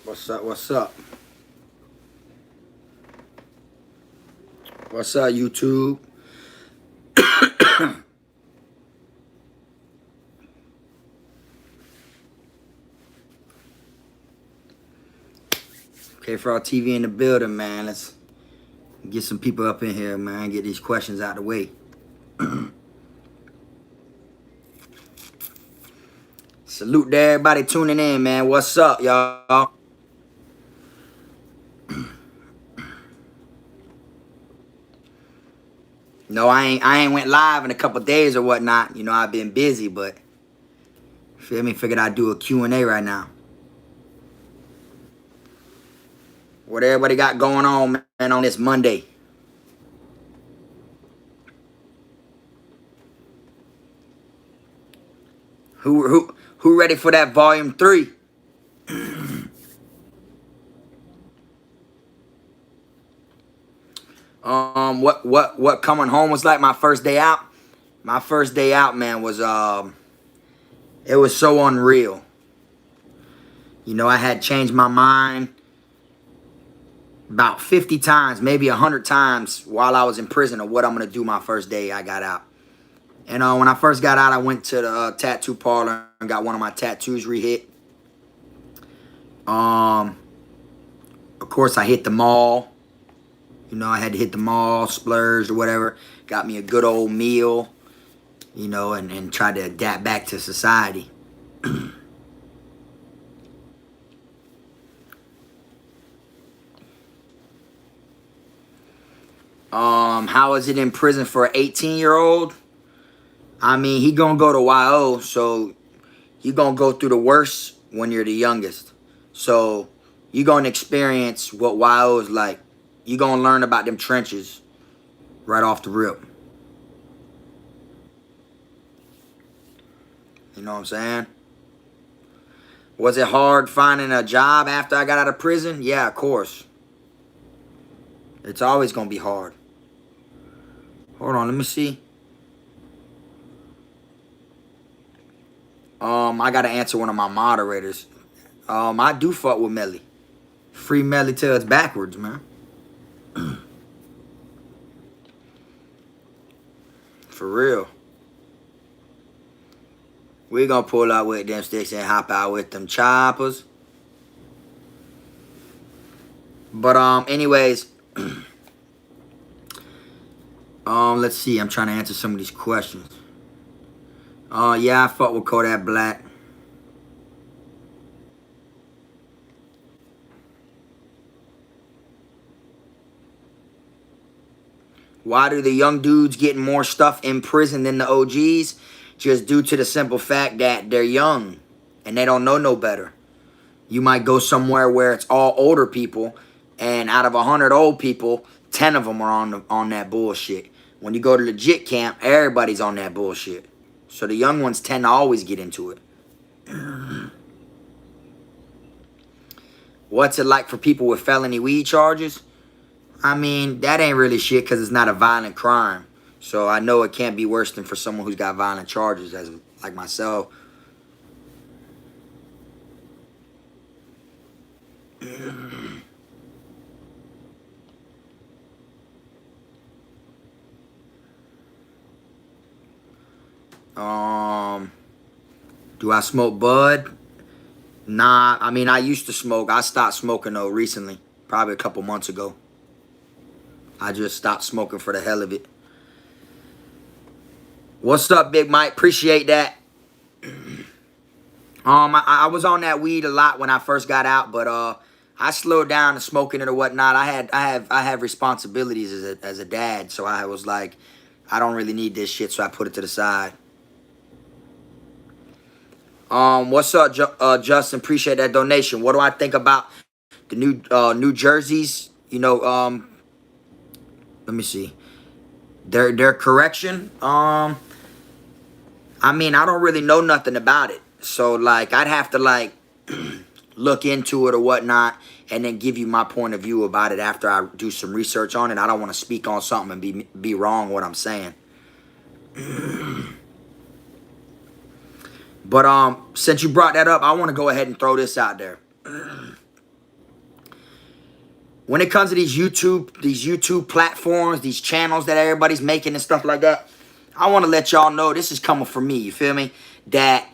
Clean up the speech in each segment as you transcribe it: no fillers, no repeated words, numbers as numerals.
What's up? What's up? What's up, YouTube? KFROG TV in the building, man. Let's get some people up in here, man. Get these questions out the way. Salute to everybody tuning in, man. What's up, y'all? No, I ain't went live in a couple days or whatnot. You know, I've been busy, but feel me? Figured I'd do a Q&A right now. What everybody got going on, man, on this Monday? Who ready for that volume 3? What coming home was like my first day out? My first day out, man, was it was so unreal. You know, I had changed my mind about 50 times, maybe 100 times while I was in prison of what I'm gonna do my first day I got out. And when I first got out, I went to the tattoo parlor and got one of my tattoos re-hit. Of course, I hit the mall. You know, I had to hit the mall, splurged or whatever. Got me a good old meal, you know, and tried to adapt back to society. How is it in prison for an 18-year-old? I mean, he gonna go to YO, so you gonna go through the worst when you're the youngest. So you gonna experience what YO is like. You gonna learn about them trenches right off the rip. You know what I'm saying? Was it hard finding a job after I got out of prison? Yeah, of course. It's always gonna be hard. Hold on, let me see. I gotta answer one of my moderators. I do fuck with Melly. Free Melly till it's backwards, man. For real. We gonna pull out with them sticks and hop out with them choppers. But anyways, let's see. I'm trying to answer some of these questions. Yeah, I fuck with Kodak Black. Why do the young dudes get more stuff in prison than the OGs? Just due to the simple fact that they're young and they don't know no better. You might go somewhere where it's all older people, and out of 100 old people, 10 of them are on that bullshit. When you go to legit camp, everybody's on that bullshit. So the young ones tend to always get into it. What's it like for people with felony weed charges? I mean, that ain't really shit because it's not a violent crime. So I know it can't be worse than for someone who's got violent charges, as like myself. Do I smoke bud? Nah, I mean, I used to smoke. I stopped smoking, though, recently. Probably a couple months ago. I just stopped smoking for the hell of it. What's up, Big Mike? Appreciate that. I was on that weed a lot when I first got out, but I slowed down to smoking it or whatnot. I have responsibilities as a dad, so I was like, I don't really need this shit, so I put it to the side. What's up, Justin? Appreciate that donation. What do I think about the New Jerseys? You know, let me see. Their correction. I mean, I don't really know nothing about it, so like I'd have to like look into it or whatnot, and then give you my point of view about it after I do some research on it. I don't want to speak on something and be wrong what I'm saying. But since you brought that up, I want to go ahead and throw this out there. when it comes to these YouTube platforms, these channels that everybody's making and stuff like that, I want to let y'all know, this is coming from me, you feel me? That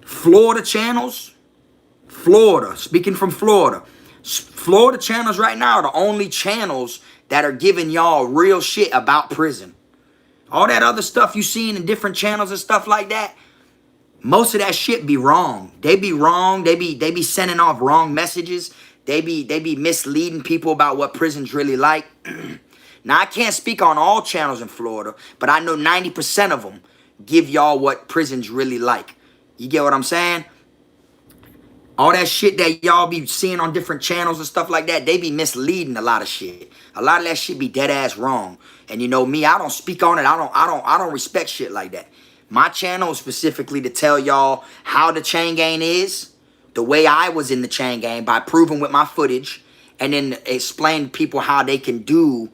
Florida channels, speaking from Florida, Florida channels right now are the only channels that are giving y'all real shit about prison. All that other stuff you seen in different channels and stuff like that, most of that shit be wrong. They be wrong. They be sending off wrong messages. They be misleading people about what prison's really like. Now, I can't speak on all channels in Florida, but I know 90% of them give y'all what prison's really like. You get what I'm saying? All that shit that y'all be seeing on different channels and stuff like that, they be misleading a lot of shit. A lot of that shit be dead ass wrong. And you know me, I don't speak on it. I don't respect shit like that. My channel is specifically to tell y'all how the chain gang is, the way I was in the chain gang by proving with my footage, and then explain to people how they can do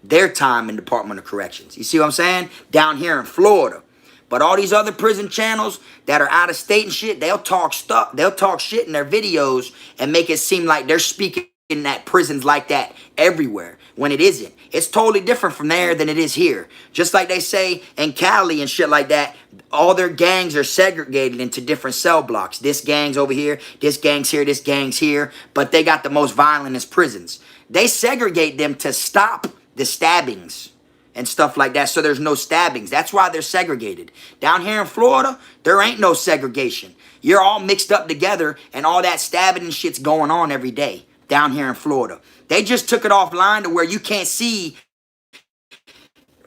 their time in Department of Corrections. You see what I'm saying? Down here in Florida. But all these other prison channels that are out of state and shit, they'll talk shit in their videos and make it seem like they're speaking that prisons like that everywhere, when it isn't. It's totally different from there than it is here. Just like they say in Cali and shit like that, all their gangs are segregated into different cell blocks. This gang's over here, this gang's here, this gang's here, but they got the most violent prisons. They segregate them to stop the stabbings and stuff like that, so there's no stabbings. That's why they're segregated. Down here in Florida, there ain't no segregation. You're all mixed up together, and all that stabbing and shit's going on every day down here in Florida. They just took it offline to where you can't see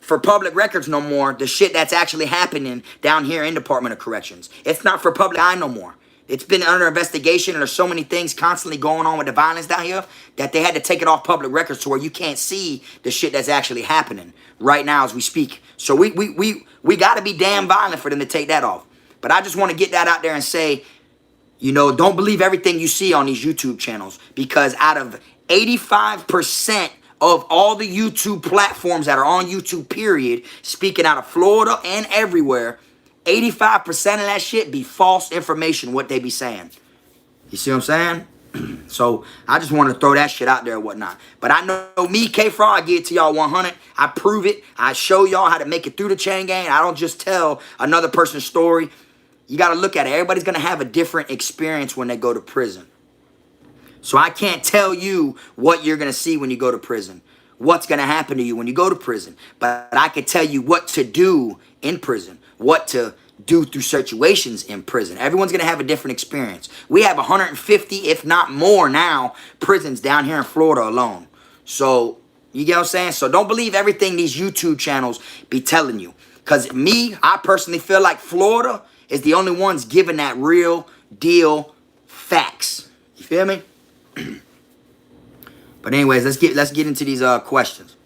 for public records no more the shit that's actually happening down here in Department of Corrections. It's not for public eye no more. It's been under investigation, and there's so many things constantly going on with the violence down here that they had to take it off public records to where you can't see the shit that's actually happening right now as we speak. So we got to be damn violent for them to take that off. But I just want to get that out there and say, you know, don't believe everything you see on these YouTube channels, because out of 85% of all the YouTube platforms that are on YouTube, period, speaking out of Florida and everywhere, 85% of that shit be false information, what they be saying. You see what I'm saying? So I just want to throw that shit out there and whatnot. But I know me, KFROG, I give it to y'all 100. I prove it. I show y'all how to make it through the chain gang. I don't just tell another person's story. You got to look at it. Everybody's going to have a different experience when they go to prison. So I can't tell you what you're going to see when you go to prison, what's going to happen to you when you go to prison. But I can tell you what to do in prison, what to do through situations in prison. Everyone's going to have a different experience. We have 150, if not more now, prisons down here in Florida alone. So, you get what I'm saying? So don't believe everything these YouTube channels be telling you. Because me, I personally feel like Florida is the only ones giving that real deal facts. You feel me? But anyways, let's get into these questions.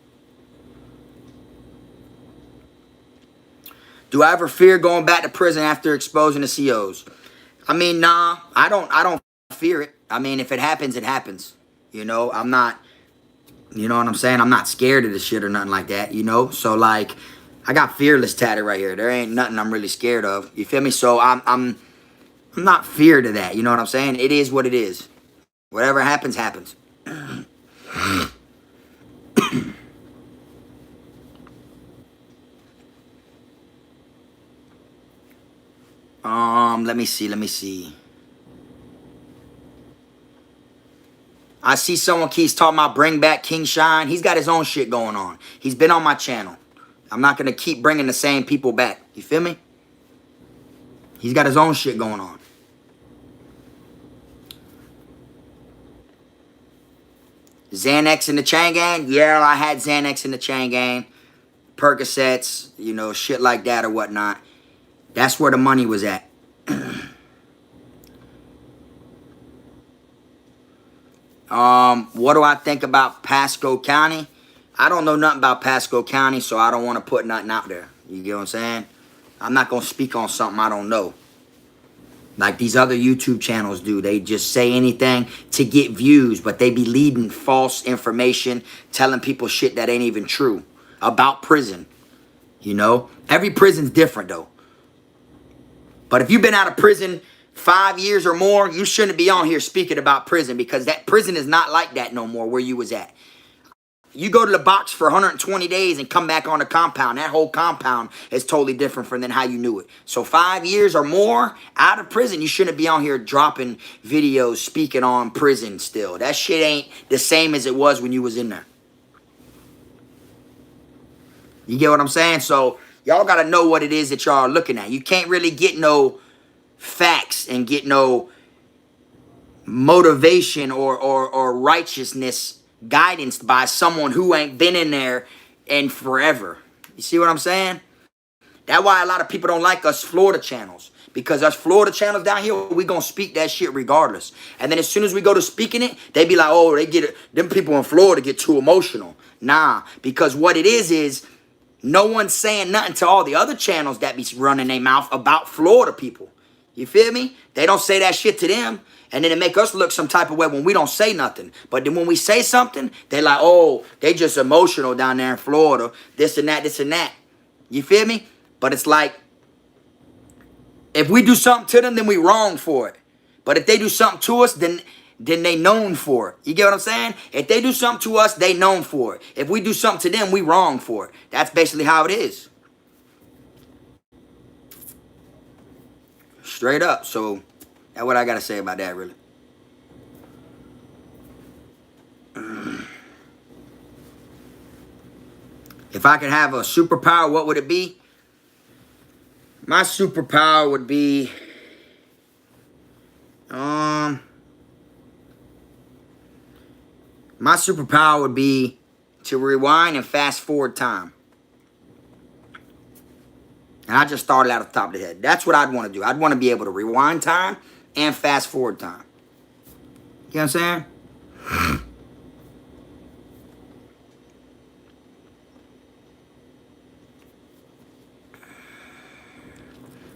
Do I ever fear going back to prison after exposing the COs? I mean, nah, I don't fear it. I mean, if it happens, it happens. You know, I'm not, you know what I'm saying? I'm not scared of this shit or nothing like that, you know? So, like, I got fearless tatted right here. There ain't nothing I'm really scared of. You feel me? So, I'm not feared of that. You know what I'm saying? It is what it is. Whatever happens, happens. Let me see. I see someone keeps talking about bring back King Shine. He's got his own shit going on. He's been on my channel. I'm not going to keep bringing the same people back. You feel me? He's got his own shit going on. Xanax in the chain gang? Yeah, I had Xanax in the chain gang. Percocets, you know, shit like that or whatnot. That's where the money was at. What do I think about Pasco County? I don't know nothing about Pasco County, so I don't want to put nothing out there. You get what I'm saying? I'm not going to speak on something I don't know. Like these other YouTube channels do. They just say anything to get views, but they be leading false information, telling people shit that ain't even true about prison. You know? Every prison's different, though. But if you've been out of prison 5 years or more, you shouldn't be on here speaking about prison, because that prison is not like that no more where you was at. You go to the box for 120 days and come back on the compound. That whole compound is totally different from than how you knew it. So 5 years or more out of prison, you shouldn't be on here dropping videos speaking on prison still. That shit ain't the same as it was when you was in there. You get what I'm saying? So y'all got to know what it is that y'all are looking at. You can't really get no facts and get no motivation or righteousness guidance by someone who ain't been in there in forever. You see what I'm saying? That's why a lot of people don't like us Florida channels. Because us Florida channels down here, we gonna speak that shit regardless. And then as soon as we go to speaking it, they be like, oh, they get it. Them people in Florida get too emotional. Nah, because what it is no one's saying nothing to all the other channels that be running their mouth about Florida people. You feel me? They don't say that shit to them. And then it make us look some type of way when we don't say nothing. But then when we say something, they like, oh, they just emotional down there in Florida. This and that, this and that. You feel me? But it's like, if we do something to them, then we wrong for it. But if they do something to us, then they known for it. You get what I'm saying? If they do something to us, they known for it. If we do something to them, we wrong for it. That's basically how it is. Straight up. So that's what I got to say about that, really. If I could have a superpower, what would it be? My superpower would be... My superpower would be to rewind and fast forward time. And I just started out of the top of the head. That's what I'd want to do. I'd want to be able to rewind time and fast forward time. You know what I'm saying?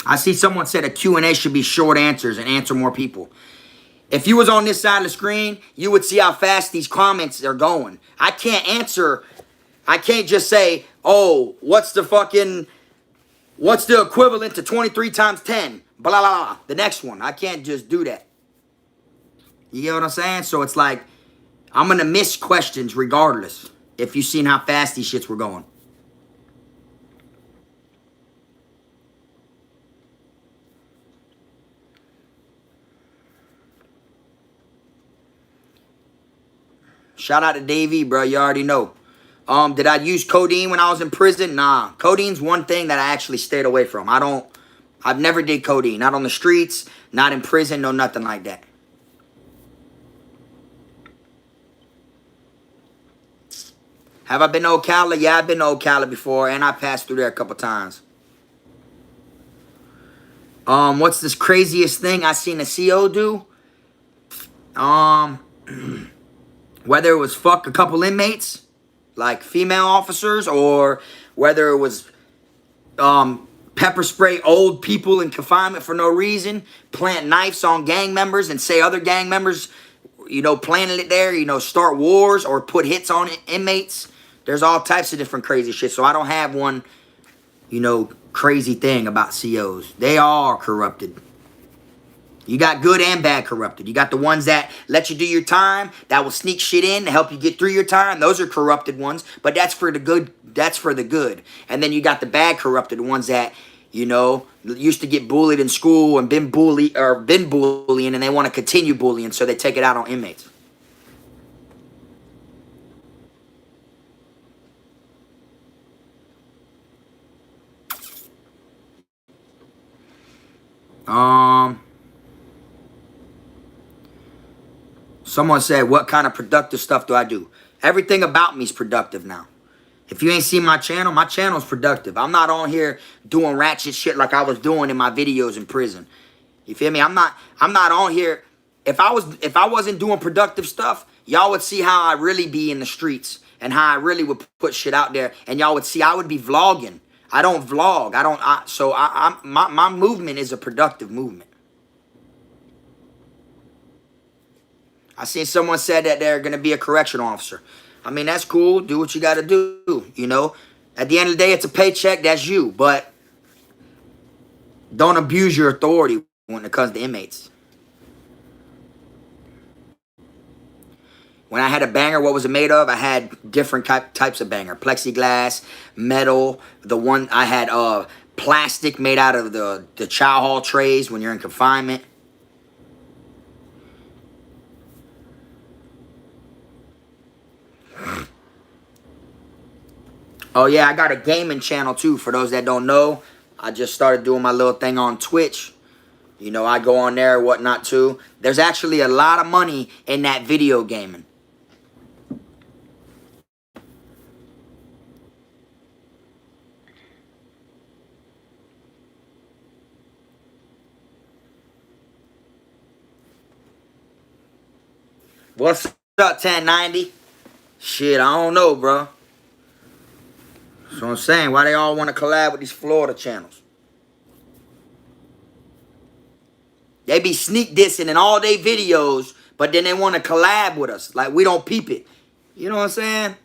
I see someone said a Q&A should be short answers and answer more people. If you was on this side of the screen, you would see how fast these comments are going. I can't answer. I can't just say, oh, what's the equivalent to 23 times 10? Blah, blah, blah. The next one. I can't just do that. You get what I'm saying? So it's like, I'm going to miss questions regardless if you've seen how fast these shits were going. Shout out to Davey, bro. You already know. Did I use codeine when I was in prison? Nah. Codeine's one thing that I actually stayed away from. I've never did codeine. Not on the streets, not in prison, no nothing like that. Have I been to Ocala? Yeah, I've been to Ocala before, and I passed through there a couple times. What's this craziest thing I seen a CO do? Whether it was fuck a couple inmates, like female officers, or whether it was pepper spray old people in confinement for no reason, plant knives on gang members and say other gang members, you know, planted it there, you know, start wars or put hits on inmates. There's all types of different crazy shit. So I don't have one, you know, crazy thing about COs. They are corrupted. You got good and bad corrupted. You got the ones that let you do your time, that will sneak shit in to help you get through your time. Those are corrupted ones, but that's for the good. That's for the good. And then you got the bad corrupted ones that, you know, used to get bullied in school and been bullying, and they want to continue bullying, so they take it out on inmates. Someone said, what kind of productive stuff do I do? Everything about me is productive now. If you ain't seen my channel is productive. I'm not on here doing ratchet shit like I was doing in my videos in prison. You feel me? I'm not on here. If I wasn't doing productive stuff, y'all would see how I really be in the streets and how I really would put shit out there, and y'all would see I would be vlogging. I don't vlog. My movement is a productive movement. I seen someone said that they're going to be a correctional officer. I mean, that's cool. Do what you got to do, you know. At the end of the day, it's a paycheck. That's you. But don't abuse your authority when it comes to inmates. When I had a banger, what was it made of? I had different types of banger. Plexiglass, metal. The one I had plastic made out of the chow hall trays when you're in confinement. Oh yeah, I got a gaming channel too. For those that don't know, I just started doing my little thing on Twitch. You know, I go on there, whatnot too. There's actually a lot of money in that video gaming. What's up, 1090? Shit, I don't know, bro. That's what I'm saying. Why they all want to collab with these Florida channels? They be sneak dissing in all their videos, but then they want to collab with us. Like, we don't peep it. You know what I'm saying?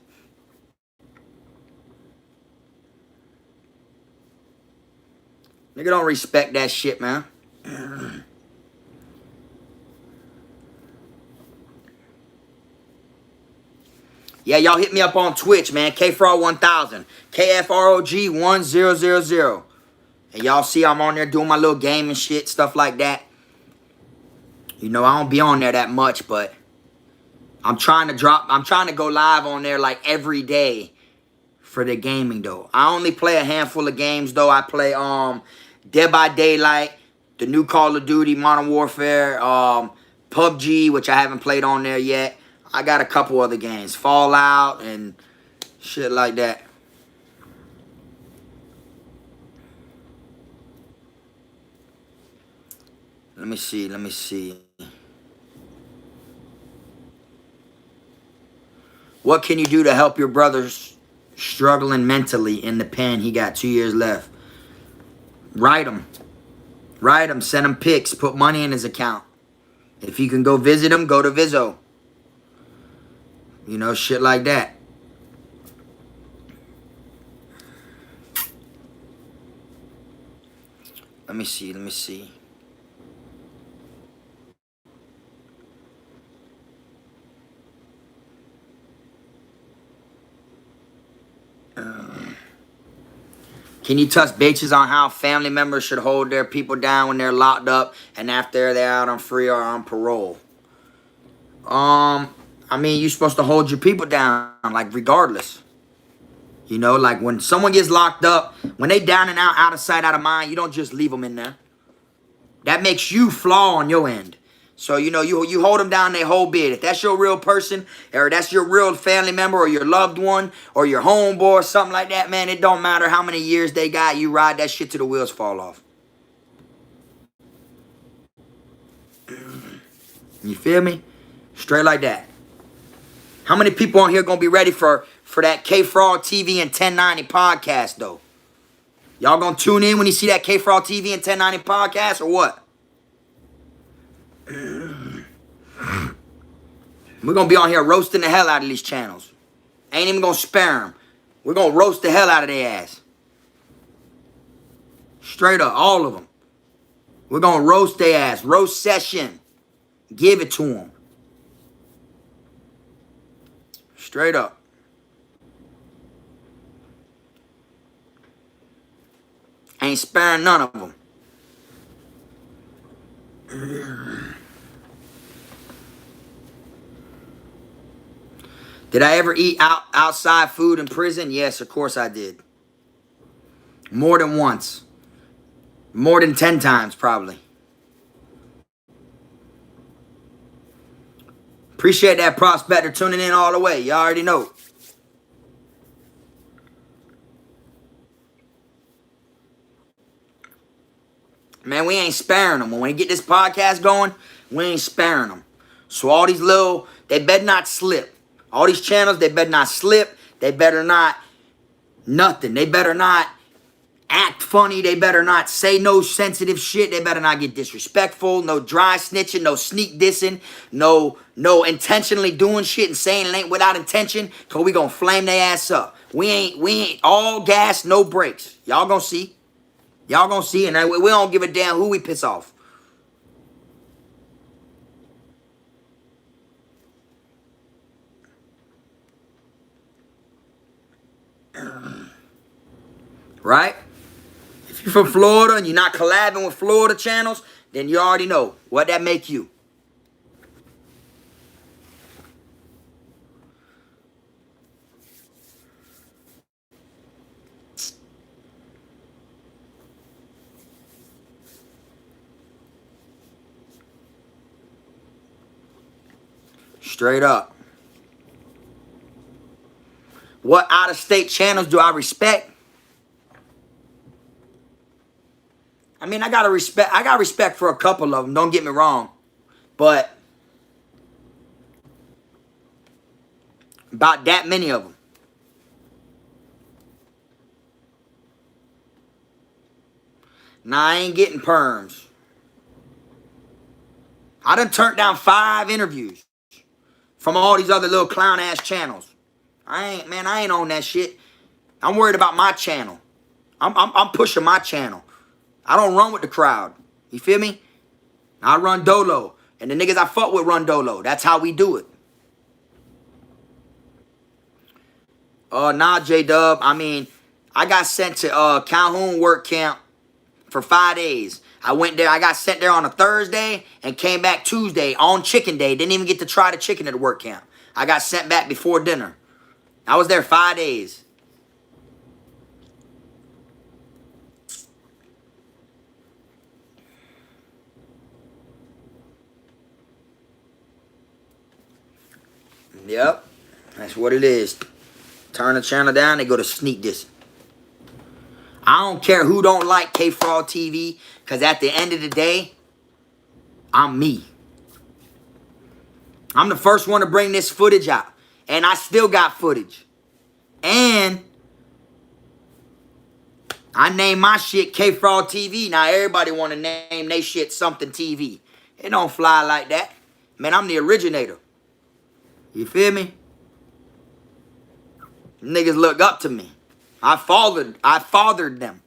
Nigga don't respect that shit, man. Yeah, y'all hit me up on Twitch, man. KFROG 1000. KFROG 1000. And y'all see I'm on there doing my little game and shit, stuff like that. You know, I don't be on there that much, but I'm trying to go live on there like every day for the gaming though. I only play a handful of games though. I play Dead by Daylight, the new Call of Duty, Modern Warfare, PUBG, which I haven't played on there yet. I got a couple other games, Fallout and shit like that. Let me see. What can you do to help your brother's struggling mentally in the pen? He got 2 years left. Write him. Send him pics. Put money in his account. If you can go visit him, go to Vizzo. You know, shit like that. Let me see. Can you touch bases on how family members should hold their people down when they're locked up and after they're out on free or on parole? I mean, you're supposed to hold your people down, like, regardless. You know, like, when someone gets locked up, when they down and out of sight, out of mind, you don't just leave them in there. That makes you flaw on your end. So, you know, you hold them down their whole bid. If that's your real person, or that's your real family member, or your loved one, or your homeboy, or something like that, man, it don't matter how many years they got. You ride that shit till the wheels fall off. You feel me? Straight like that. How many people on here gonna be ready for that KFROG TV and 1090 podcast, though? Y'all gonna tune in when you see that KFROG TV and 1090 podcast, or what? We're gonna be on here roasting the hell out of these channels. Ain't even gonna spare them. We're gonna roast the hell out of their ass. Straight up, all of them. We're gonna roast their ass. Roast session. Give it to them. Straight up. Ain't sparing none of them. Did I ever eat outside food in prison? Yes, of course I did. More than once. More than 10 times, probably. Appreciate that, prospector, tuning in all the way. You already know. Man, we ain't sparing them. When we get this podcast going, we ain't sparing them. So all these little, they better not slip. All these channels, they better not slip. They better not nothing. They better not act funny. They better not say no sensitive shit. They better not get disrespectful. No dry snitching. No sneak dissing. No intentionally doing shit and saying it ain't without intention. Cause we gonna flame their ass up. We ain't all gas, no brakes. Y'all gonna see. Y'all gonna see. And we don't give a damn who we piss off. Right? If you're from Florida and you're not collabing with Florida channels, then you already know what that make you. Straight up. What out-of-state channels do I respect? I mean, I got respect for a couple of them, don't get me wrong. But about that many of them. Nah, I ain't getting perms. I done turned down 5 interviews from all these other little clown-ass channels. I ain't on that shit. I'm worried about my channel. I'm pushing my channel. I don't run with the crowd. You feel me? I run dolo. And the niggas I fuck with run dolo. That's how we do it. Nah, J-Dub. I mean, I got sent to Calhoun work camp for 5 days. I went there. I got sent there on a Thursday and came back Tuesday on chicken day. Didn't even get to try the chicken at the work camp. I got sent back before dinner. I was there 5 days. Yep. That's what it is. Turn the channel down, they go to sneak this. I don't care who don't like KFROG TV, because at the end of the day, I'm me. I'm the first one to bring this footage out. And I still got footage. And I named my shit KFROG TV. Now everybody want to name they shit something TV. It don't fly like that. Man, I'm the originator. You feel me? Niggas look up to me. I fathered them.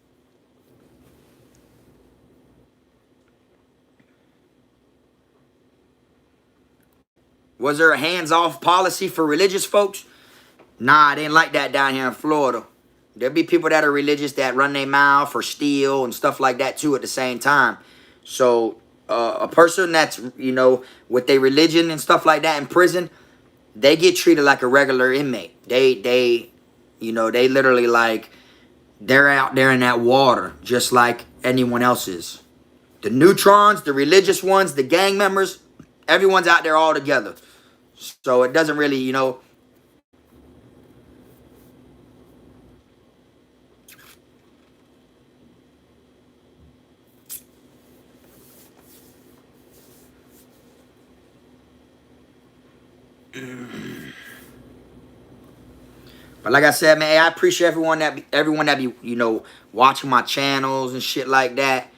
Was there a hands-off policy for religious folks? Nah, I didn't like that down here in Florida. There'll be people that are religious that run their mouth or steal and stuff like that too at the same time. So a person that's, you know, with their religion and stuff like that in prison, they get treated like a regular inmate. They you know, they literally like, they're out there in that water just like anyone else is. The neutrons, the religious ones, the gang members, everyone's out there all together. So it doesn't really, you know. But like I said, man, I appreciate everyone that be, you know, watching my channels and shit like that.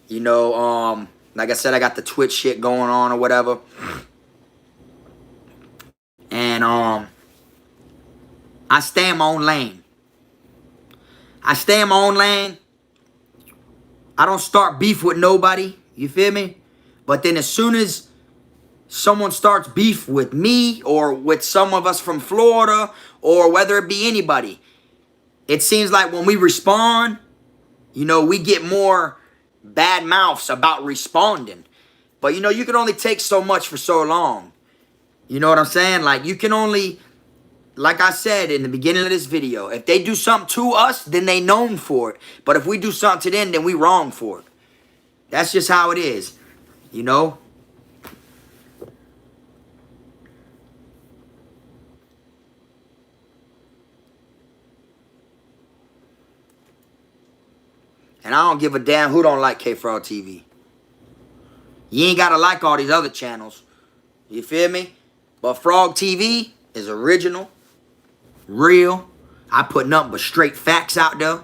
You know, like I said, I got the Twitch shit going on or whatever. And I stay in my own lane. I stay in my own lane. I don't start beef with nobody. You feel me? But then as soon as someone starts beef with me or with some of us from Florida or whether it be anybody, it seems like when we respond, you know, we get more bad mouths about responding. But, you know, you can only take so much for so long. You know what I'm saying? Like, you can only, like I said in the beginning of this video, if they do something to us, then they known for it. But if we do something to them, then we wrong for it. That's just how it is, you know? And I don't give a damn who don't like KFROG TV. You ain't got to like all these other channels. You feel me? But Frog TV is original, real. I put nothing but straight facts out there.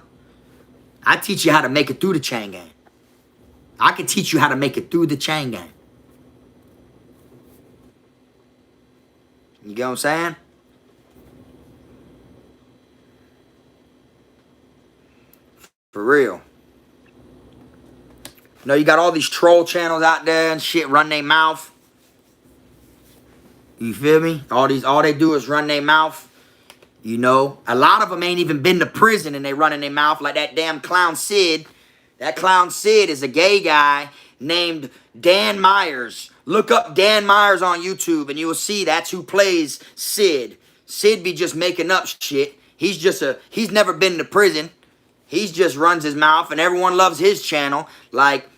I teach you how to make it through the chain gang. I can teach you how to make it through the chain gang. You get what I'm saying? For real. You know, you got all these troll channels out there and shit run their mouth. You feel me? All they do is run their mouth. You know, a lot of them ain't even been to prison and they running their mouth like that damn clown Sid. That clown Sid is a gay guy named Dan Myers. Look up Dan Myers on YouTube and you will see that's who plays Sid. Sid be just making up shit. He's never been to prison. He just runs his mouth and everyone loves his channel. Like,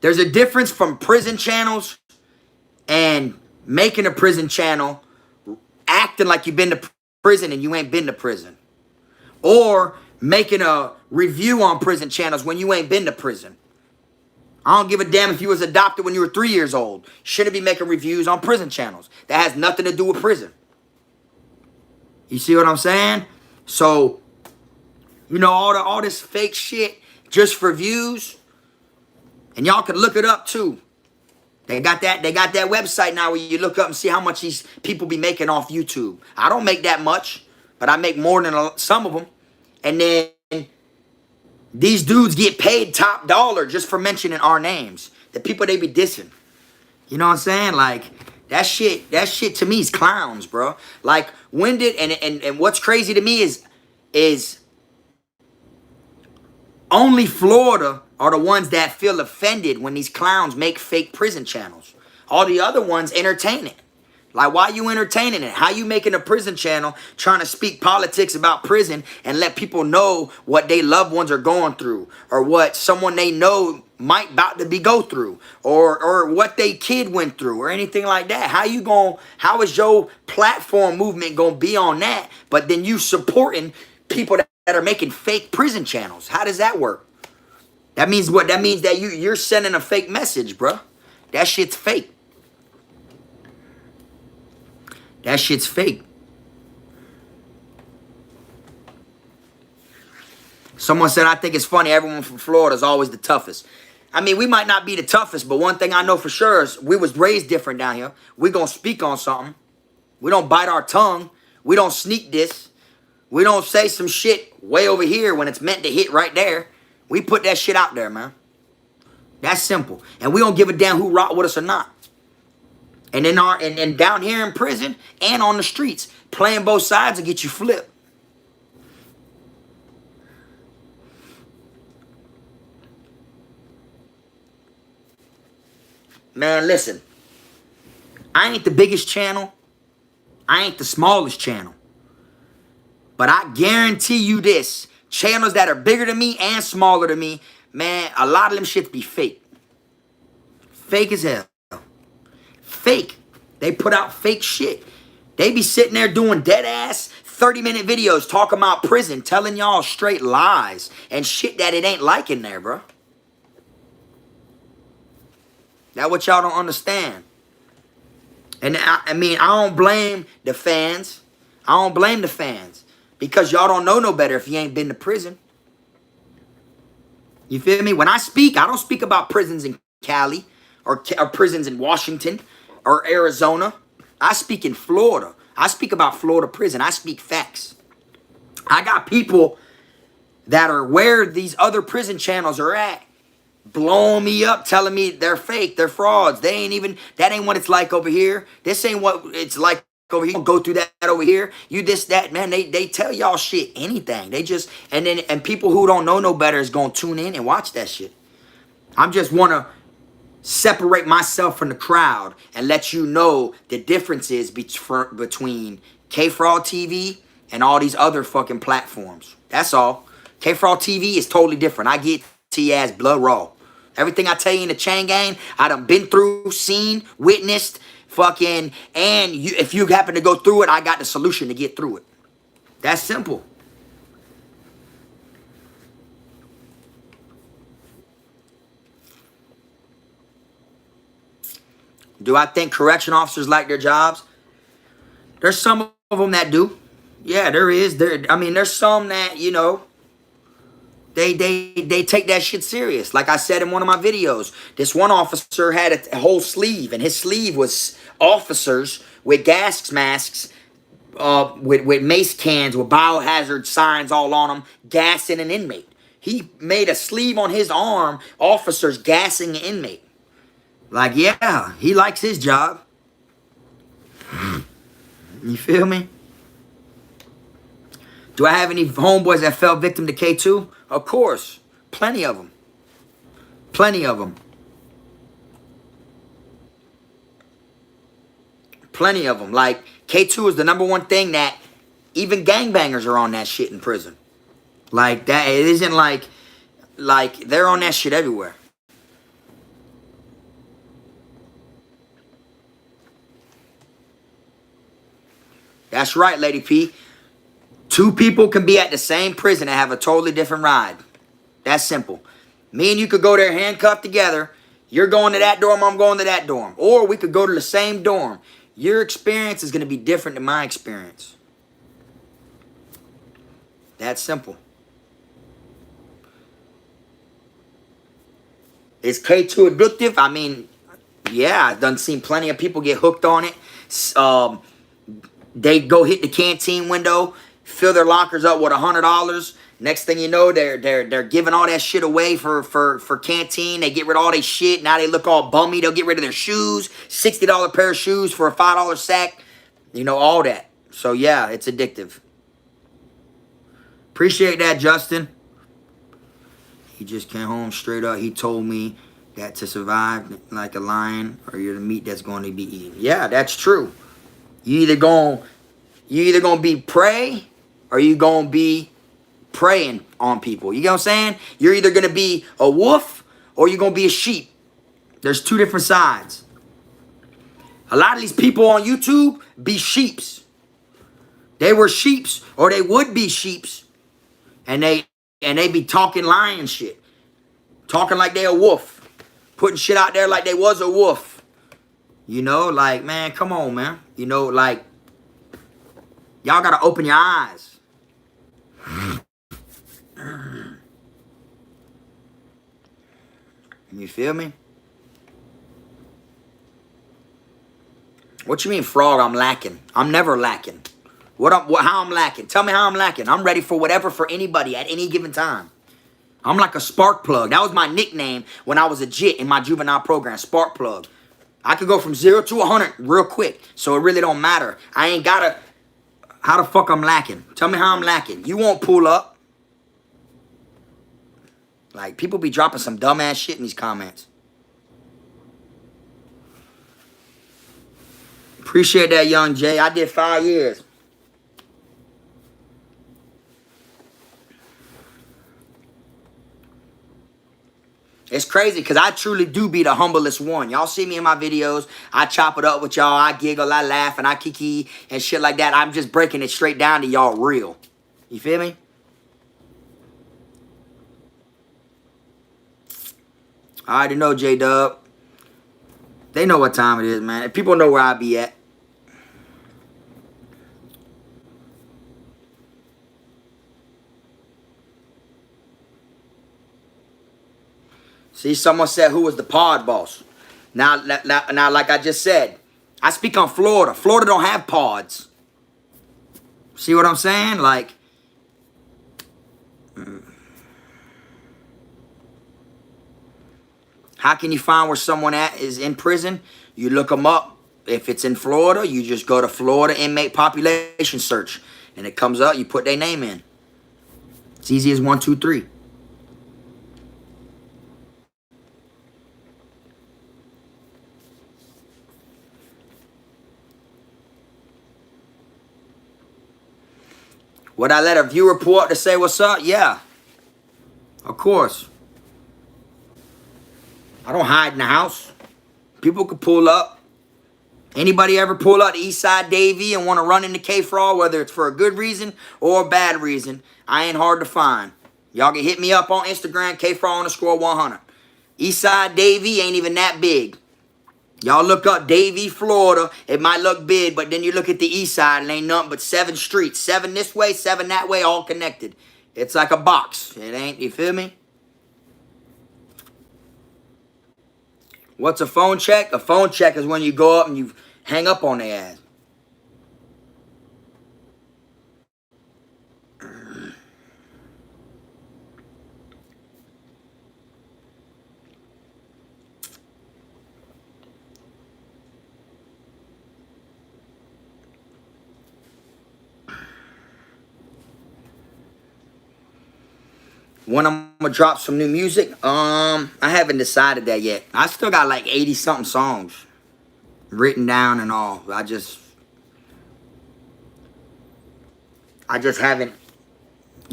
there's a difference from prison channels and making a prison channel, acting like you've been to prison and you ain't been to prison. Or making a review on prison channels when you ain't been to prison. I don't give a damn if you was adopted when you were 3 years old. Shouldn't be making reviews on prison channels. That has nothing to do with prison. You see what I'm saying? So, you know, all this fake shit just for views. And y'all can look it up too. They got that website now where you look up and see how much these people be making off YouTube. I don't make that much, but I make more than some of them. And then these dudes get paid top dollar just for mentioning our names. The people they be dissing. You know what I'm saying? Like, that shit to me is clowns, bro. Like, when did, and what's crazy to me is only Florida are the ones that feel offended when these clowns make fake prison channels. All the other ones entertain it. Like, why you entertaining it? How you making a prison channel trying to speak politics about prison and let people know what they loved ones are going through, or what someone they know might about to go through, or what they kid went through, or anything like that? How is your platform movement gonna be on that, but then you supporting people that are making fake prison channels? How does that work? That means what? That means that you're sending a fake message, bruh. That shit's fake. That shit's fake. Someone said, I think it's funny, everyone from Florida is always the toughest. I mean, we might not be the toughest, but one thing I know for sure is we was raised different down here. We gonna speak on something. We don't bite our tongue. We don't sneak this. We don't say some shit way over here when it's meant to hit right there. We put that shit out there, man. That's simple. And we don't give a damn who rock with us or not. And in and down here in prison and on the streets, playing both sides will get you flipped. Man, listen. I ain't the biggest channel. I ain't the smallest channel. But I guarantee you this. Channels that are bigger than me and smaller than me, man, a lot of them shits be fake. Fake as hell. Fake. They put out fake shit. They be sitting there doing dead ass 30-minute videos talking about prison, telling y'all straight lies and shit that it ain't like in there, bro. That's what y'all don't understand. And I mean, I don't blame the fans. I don't blame the fans. Because y'all don't know no better if you ain't been to prison. You feel me? When I speak, I don't speak about prisons in Cali or prisons in Washington or Arizona. I speak in Florida. I speak about Florida prison. I speak facts. I got people that are where these other prison channels are at, blowing me up, telling me they're fake, they're frauds. That ain't what it's like over here. This ain't what it's like over here. Don't go through that over here. You this, that, man. They tell y'all shit, anything. They just, and people who don't know no better is gonna tune in and watch that shit. I just wanna separate myself from the crowd and let you know the differences between KFROG TV and all these other fucking platforms. That's all. KFROG TV is totally different. I get T-ass blood raw. Everything I tell you in the chain gang, I done been through, seen, witnessed, fucking, and if you happen to go through it, I got the solution to get through it. That's simple. Do I think correction officers like their jobs? There's some of them that do. Yeah, there is. I mean, there's some that, you know, they take that shit serious. Like I said in one of my videos, this one officer had a whole sleeve, and his sleeve was officers with gas masks, with mace cans, with biohazard signs all on them, gassing an inmate. He made a sleeve on his arm, officers gassing an inmate. Like, yeah, he likes his job. You feel me? Do I have any homeboys that fell victim to K2? Of course. Plenty of them. Plenty of them. Plenty of them. Like, K2 is the #1 thing that even gangbangers are on that shit in prison. Like, that, it isn't like they're on that shit everywhere. That's right, Lady P. 2 people can be at the same prison and have a totally different ride. That's simple. Me and you could go there handcuffed together. You're going to that dorm, I'm going to that dorm. Or we could go to the same dorm. Your experience is going to be different than my experience. That's simple. Is K2 addictive? I mean, yeah, I've done seen plenty of people get hooked on it. They go hit the canteen window, fill their lockers up with $100. Next thing you know, they're giving all that shit away for canteen. They get rid of all their shit. Now they look all bummy. They'll get rid of their shoes. $60 pair of shoes for a $5 sack. You know, all that. So yeah, it's addictive. Appreciate that, Justin. He just came home straight up. He told me that to survive like a lion, or you're the meat that's going to be eaten. Yeah, that's true. You either gonna be prey, or you gonna be preying on people. You know what I'm saying? You're either gonna be a wolf or you're gonna be a sheep. There's 2 different sides. A lot of these people on YouTube be sheeps. They were sheeps, or they would be sheeps, and they be talking lion shit, talking like they a wolf, putting shit out there like they was a wolf. You know, like, man, come on, man. You know, like, y'all gotta open your eyes. You feel me? What you mean, frog, I'm lacking? I'm never lacking. How I'm lacking? Tell me how I'm lacking. I'm ready for whatever for anybody at any given time. I'm like a spark plug. That was my nickname when I was a JIT in my juvenile program, spark plug. I could go from 0 to 100 real quick, so it really don't matter. I ain't gotta. How the fuck I'm lacking? Tell me how I'm lacking. You won't pull up. Like, people be dropping some dumbass shit in these comments. Appreciate that, young Jay. I did 5 years. It's crazy because I truly do be the humblest one. Y'all see me in my videos. I chop it up with y'all. I giggle, I laugh, and I kiki and shit like that. I'm just breaking it straight down to y'all real. You feel me? I already know, J-Dub. They know what time it is, man. People know where I be at. See, someone said who was the pod boss. Now, like I just said, I speak on Florida. Florida don't have pods. See what I'm saying? Like, how can you find where someone is in prison? You look them up. If it's in Florida, you just go to Florida inmate population search, and it comes up. You put their name in. It's easy as 1, 2, 3. Would I let a viewer pull up to say what's up? Yeah. Of course. I don't hide in the house. People could pull up. Anybody ever pull up to Eastside Davie and want to run into KFROG, whether it's for a good reason or a bad reason, I ain't hard to find. Y'all can hit me up on Instagram, KFROG_100. Eastside Davie ain't even that big. Y'all look up Davie, Florida. It might look big, but then you look at the east side and ain't nothing but 7 streets. 7 this way, 7 that way, all connected. It's like a box. It ain't, you feel me? What's a phone check? A phone check is when you go up and you hang up on their ass. When I'm gonna drop some new music, I haven't decided that yet. I still got like 80 something songs written down and all. I just haven't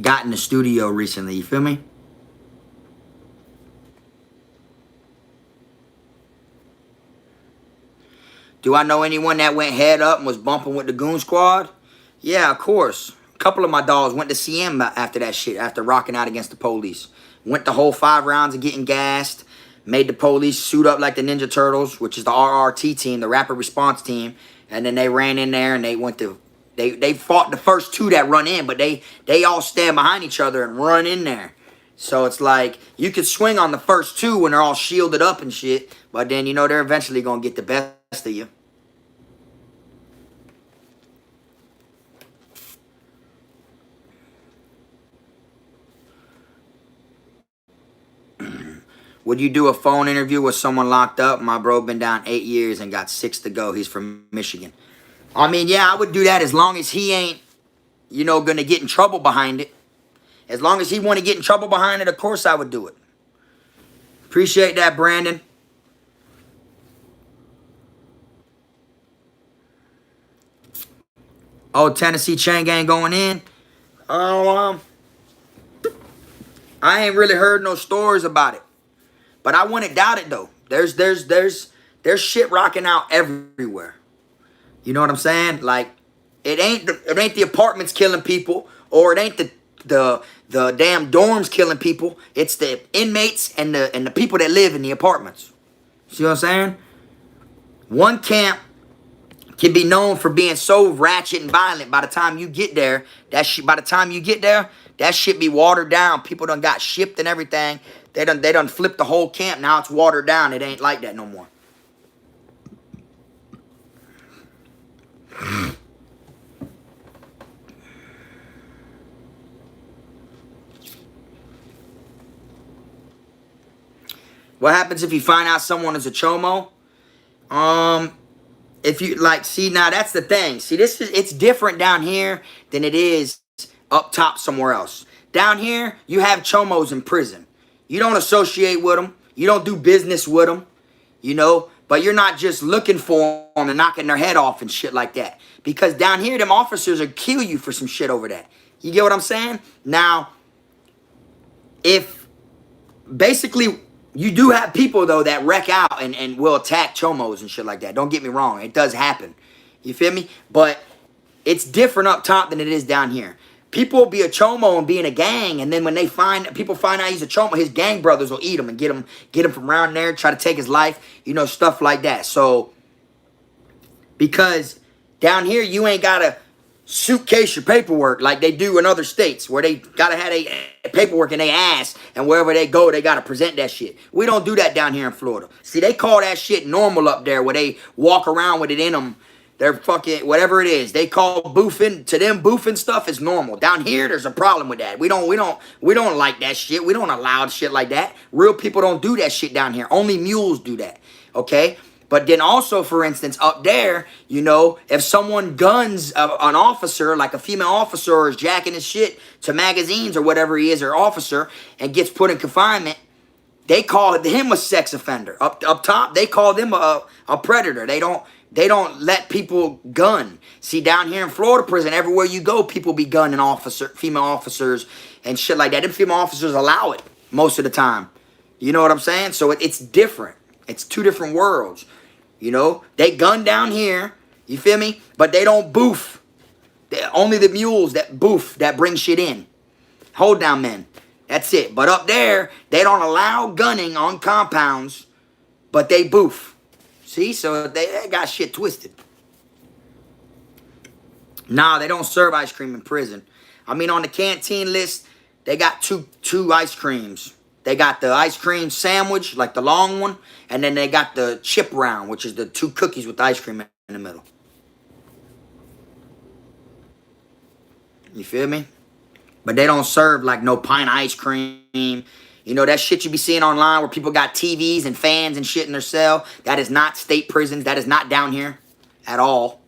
gotten the studio recently. You feel me? Do I know anyone that went head up and was bumping with the Goon Squad? Yeah, of course. A couple of my dogs went to see him after that shit, after rocking out against the police. Went the whole 5 rounds of getting gassed. Made the police suit up like the Ninja Turtles, which is the RRT team, the rapid response team. And then they ran in there and they went to... They fought the first two that run in, but they all stand behind each other and run in there. So it's like, you could swing on the first two when they're all shielded up and shit, but then, you know, they're eventually going to get the best of you. Would you do a phone interview with someone locked up? My bro been down 8 years and got 6 to go. He's from Michigan. I mean, yeah, I would do that as long as he ain't, you know, going to get in trouble behind it. As long as he want to get in trouble behind it, of course I would do it. Appreciate that, Brandon. Oh, Tennessee Chain Gang going in? Oh, I ain't really heard no stories about it. But I wouldn't doubt it, though. There's shit rocking out everywhere. You know what I'm saying? Like, it ain't the apartments killing people, or it ain't the damn dorms killing people. It's the inmates and the people that live in the apartments. See what I'm saying? One camp can be known for being so ratchet and violent. By the time you get there, that shit be watered down. People done got shipped and everything. They done flipped the whole camp. Now it's watered down. It ain't like that no more. What happens if you find out someone is a chomo? If you like, see, now that's the thing. See, it's different down here than it is up top somewhere else. Down here, you have chomos in prison. You don't associate with them. You don't do business with them, you know. But you're not just looking for them and knocking their head off and shit like that. Because down here, them officers will kill you for some shit over that. You get what I'm saying? Now, if basically... You do have people, though, that wreck out and will attack chomos and shit like that. Don't get me wrong. It does happen. You feel me? But it's different up top than it is down here. People will be a chomo and be in a gang, and then when people find out he's a chomo, his gang brothers will eat him and get him from around there, try to take his life, you know, stuff like that. So, because down here, you ain't got to suitcase your paperwork like they do in other states where they gotta have a paperwork in their ass, and wherever they go they gotta present that shit. We don't do that down here in Florida. See, they call that shit normal up there, where they walk around with it in them. They're fucking whatever it is they call boofing. To them, boofing stuff is normal. Down here there's a problem with that. We don't like that shit. We don't allow shit like that. Real people don't do that shit down here. Only mules do that. Okay. But then also, for instance, up there, you know, if someone guns an officer, like a female officer, or is jacking his shit to magazines or whatever he is, or officer, and gets put in confinement, they call him a sex offender. Up top, they call them a predator. They don't let people gun. See, down here in Florida prison, everywhere you go, people be gunning female officers and shit like that. Them female officers allow it most of the time. You know what I'm saying? So it's different. It's two different worlds. You know, they gun down here, you feel me? But they don't boof. Only the mules that boof, that bring shit in. Hold down men. That's it. But up there, they don't allow gunning on compounds, but they boof. See, so they got shit twisted. Nah, they don't serve ice cream in prison. I mean, on the canteen list, they got two ice creams. They got the ice cream sandwich, like the long one, and then they got the chip round, which is the 2 cookies with ice cream in the middle. You feel me? But they don't serve like no pint of ice cream. You know, that shit you be seeing online where people got TVs and fans and shit in their cell. That is not state prisons. That is not down here at all.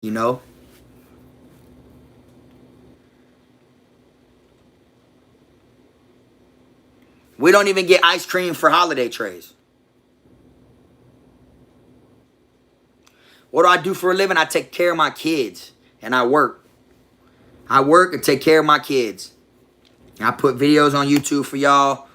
You know? We don't even get ice cream for holiday trays. What do I do for a living? I take care of my kids and I work. I work and take care of my kids. I put videos on YouTube for y'all.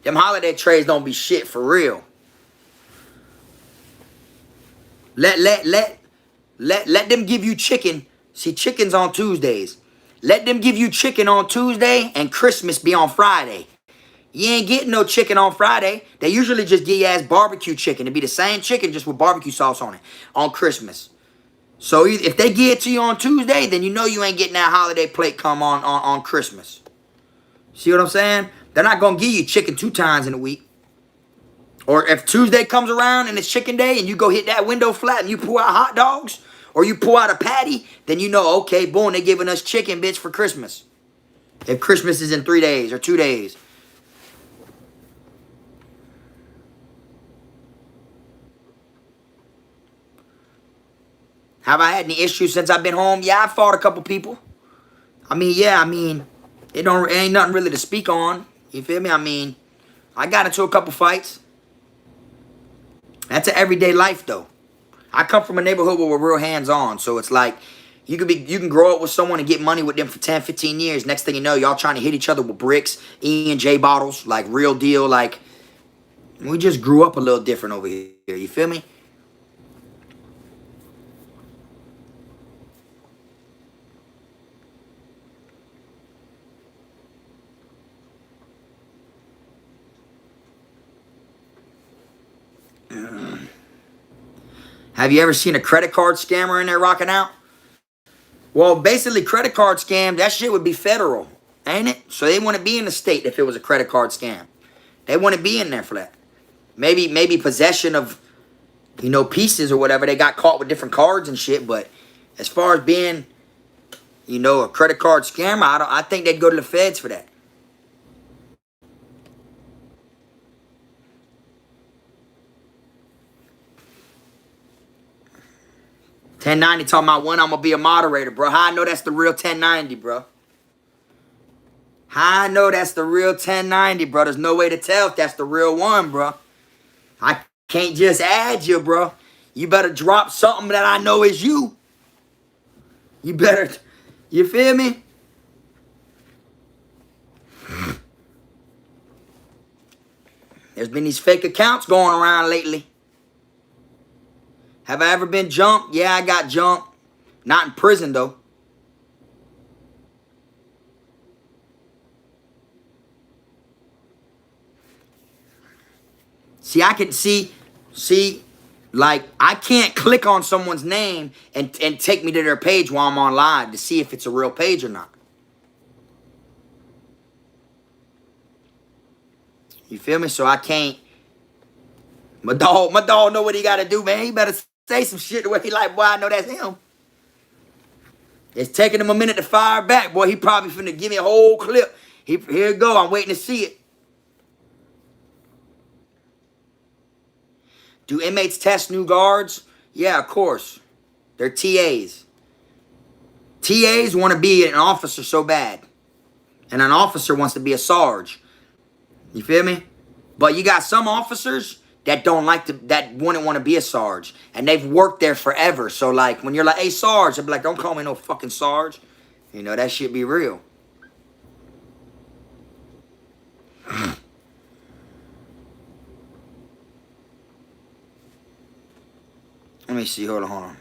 Them holiday trays don't be shit for real. Let them give you chicken. See, chicken's on Tuesdays. Let them give you chicken on Tuesday and Christmas be on Friday. You ain't getting no chicken on Friday. They usually just give you ass barbecue chicken. It'd be the same chicken just with barbecue sauce on it on Christmas. So if they give it to you on Tuesday, then you know you ain't getting that holiday plate come on Christmas. See what I'm saying? They're not going to give you chicken 2 times in a week. Or if Tuesday comes around and it's chicken day and you go hit that window flat and you pull out hot dogs or you pull out a patty, then you know, okay, boom, they're giving us chicken, bitch, for Christmas. If Christmas is in 3 days or 2 days. Have I had any issues since I've been home? Yeah, I fought a couple people. I mean, yeah, it ain't nothing really to speak on. You feel me? I mean, I got into a couple fights. That's an everyday life, though. I come from a neighborhood where we're real hands-on, so it's like you can grow up with someone and get money with them for 10, 15 years. Next thing you know, y'all trying to hit each other with bricks, E&J bottles, like real deal. Like, we just grew up a little different over here. You feel me? Have you ever seen a credit card scammer in there rocking out? Well, basically, credit card scam, that shit would be federal, ain't it? So they wouldn't be in the state if it was a credit card scam. They wouldn't be in there for that. Maybe possession of, pieces or whatever. They got caught with different cards and shit. But as far as being, a credit card scammer, I think they'd go to the feds for that. $10.90 talking about when I'm going to be a moderator, bro. How I know that's the real $10.90, bro? How I know that's the real $10.90, bro? There's no way to tell if that's the real one, bro. I can't just add you, bro. You better drop something that I know is you. You feel me? There's been these fake accounts going around lately. Have I ever been jumped? Yeah, I got jumped. Not in prison, though. See, I can see, like, I can't click on someone's name and take me to their page while I'm on live to see if it's a real page or not. You feel me? So I can't. My dog know what he got to do, man. He better say some shit the way he like, boy, I know that's him. It's taking him a minute to fire back, boy. He probably finna give me a whole clip. Here you go. I'm waiting to see it. Do inmates test new guards? Yeah, of course. They're TAs. TAs want to be an officer so bad. And an officer wants to be a sarge. You feel me? But you got some officers that that wouldn't want to be a sarge. And they've worked there forever. So, like, when you're like, hey, sarge, they'll be like, don't call me no fucking sarge. That shit be real. Let me see. Hold on.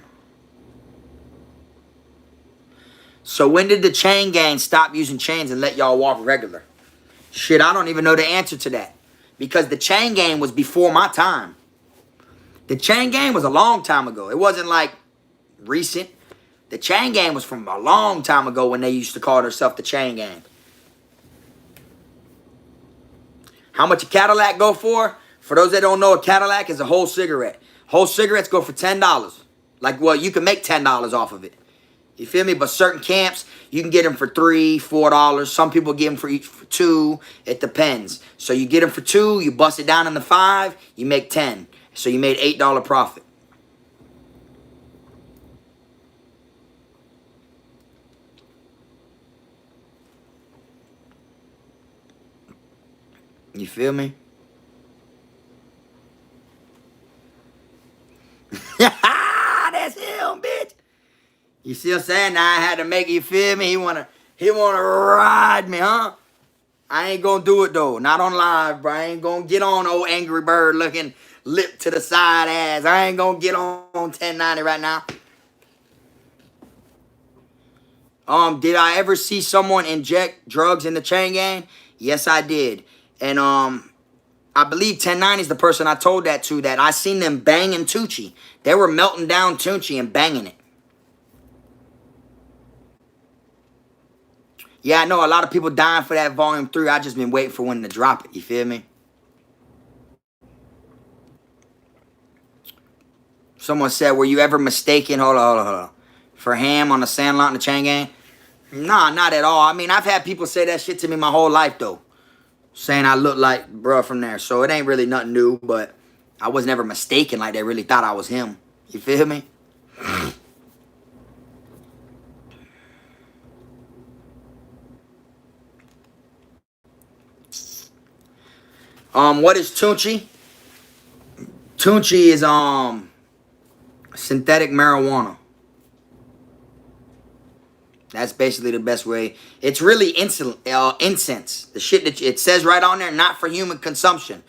So when did the chain gang stop using chains and let y'all walk regular? Shit, I don't even know the answer to that. Because the chain gang was before my time. The chain gang was a long time ago. It wasn't like recent. The chain gang was from a long time ago when they used to call themselves the chain gang. How much a Cadillac go for? For those that don't know, a Cadillac is a whole cigarette. Whole cigarettes go for $10. Like, well, you can make $10 off of it. You feel me? But certain camps, you can get them for $3, $4. Some people get them for $2. It depends. So you get them for $2, you bust it down into $5, you make $10. So you made $8 profit. You feel me? That's him, bitch. You see what I'm saying? Now I had to make it, you feel me? He wanna ride me, huh? I ain't gonna do it though. Not on live, bro. I ain't gonna get on old Angry Bird looking lip to the side ass. I ain't gonna get on 1090 right now. Did I ever see someone inject drugs in the chain gang? Yes, I did. And I believe 1090 is the person I told that to, that I seen them banging Tucci. They were melting down Tucci and banging it. Yeah, I know a lot of people dying for that volume 3. I just been waiting for when to drop it. You feel me? Someone said, were you ever mistaken? Hold on. For Ham on the Sandlot and the Chain Gang? Nah, not at all. I mean, I've had people say that shit to me my whole life, though. Saying I look like bruh from there. So it ain't really nothing new, but I was never mistaken like they really thought I was him. You feel me? What is Tunchi? Tunchi is synthetic marijuana. That's basically the best way. It's really incense. The shit that it says right on there, not for human consumption.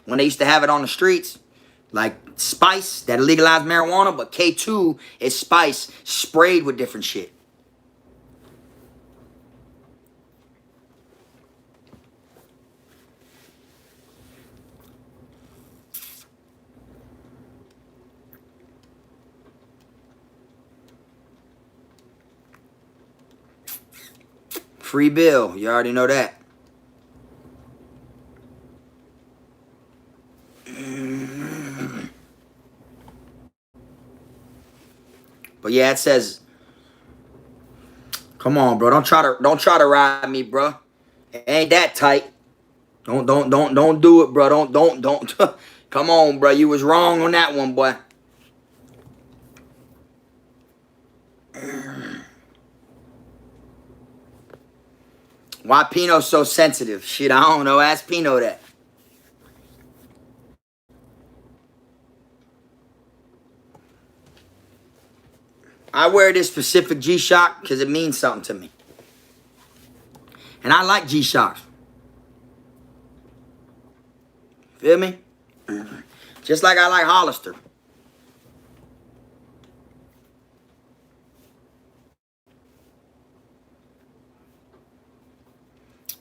When they used to have it on the streets, like spice, that legalized marijuana, but K2 is spice sprayed with different shit. Free bill, you already know that. But yeah, it says, come on, bro. Don't try to ride me, bro. It ain't that tight. Don't do it, bro. Don't. Come on, bro. You was wrong on that one, boy. Why Pino so sensitive? Shit, I don't know. Ask Pino that. I wear this specific G-Shock because it means something to me. And I like G-Shocks. Feel me? Just like I like Hollister.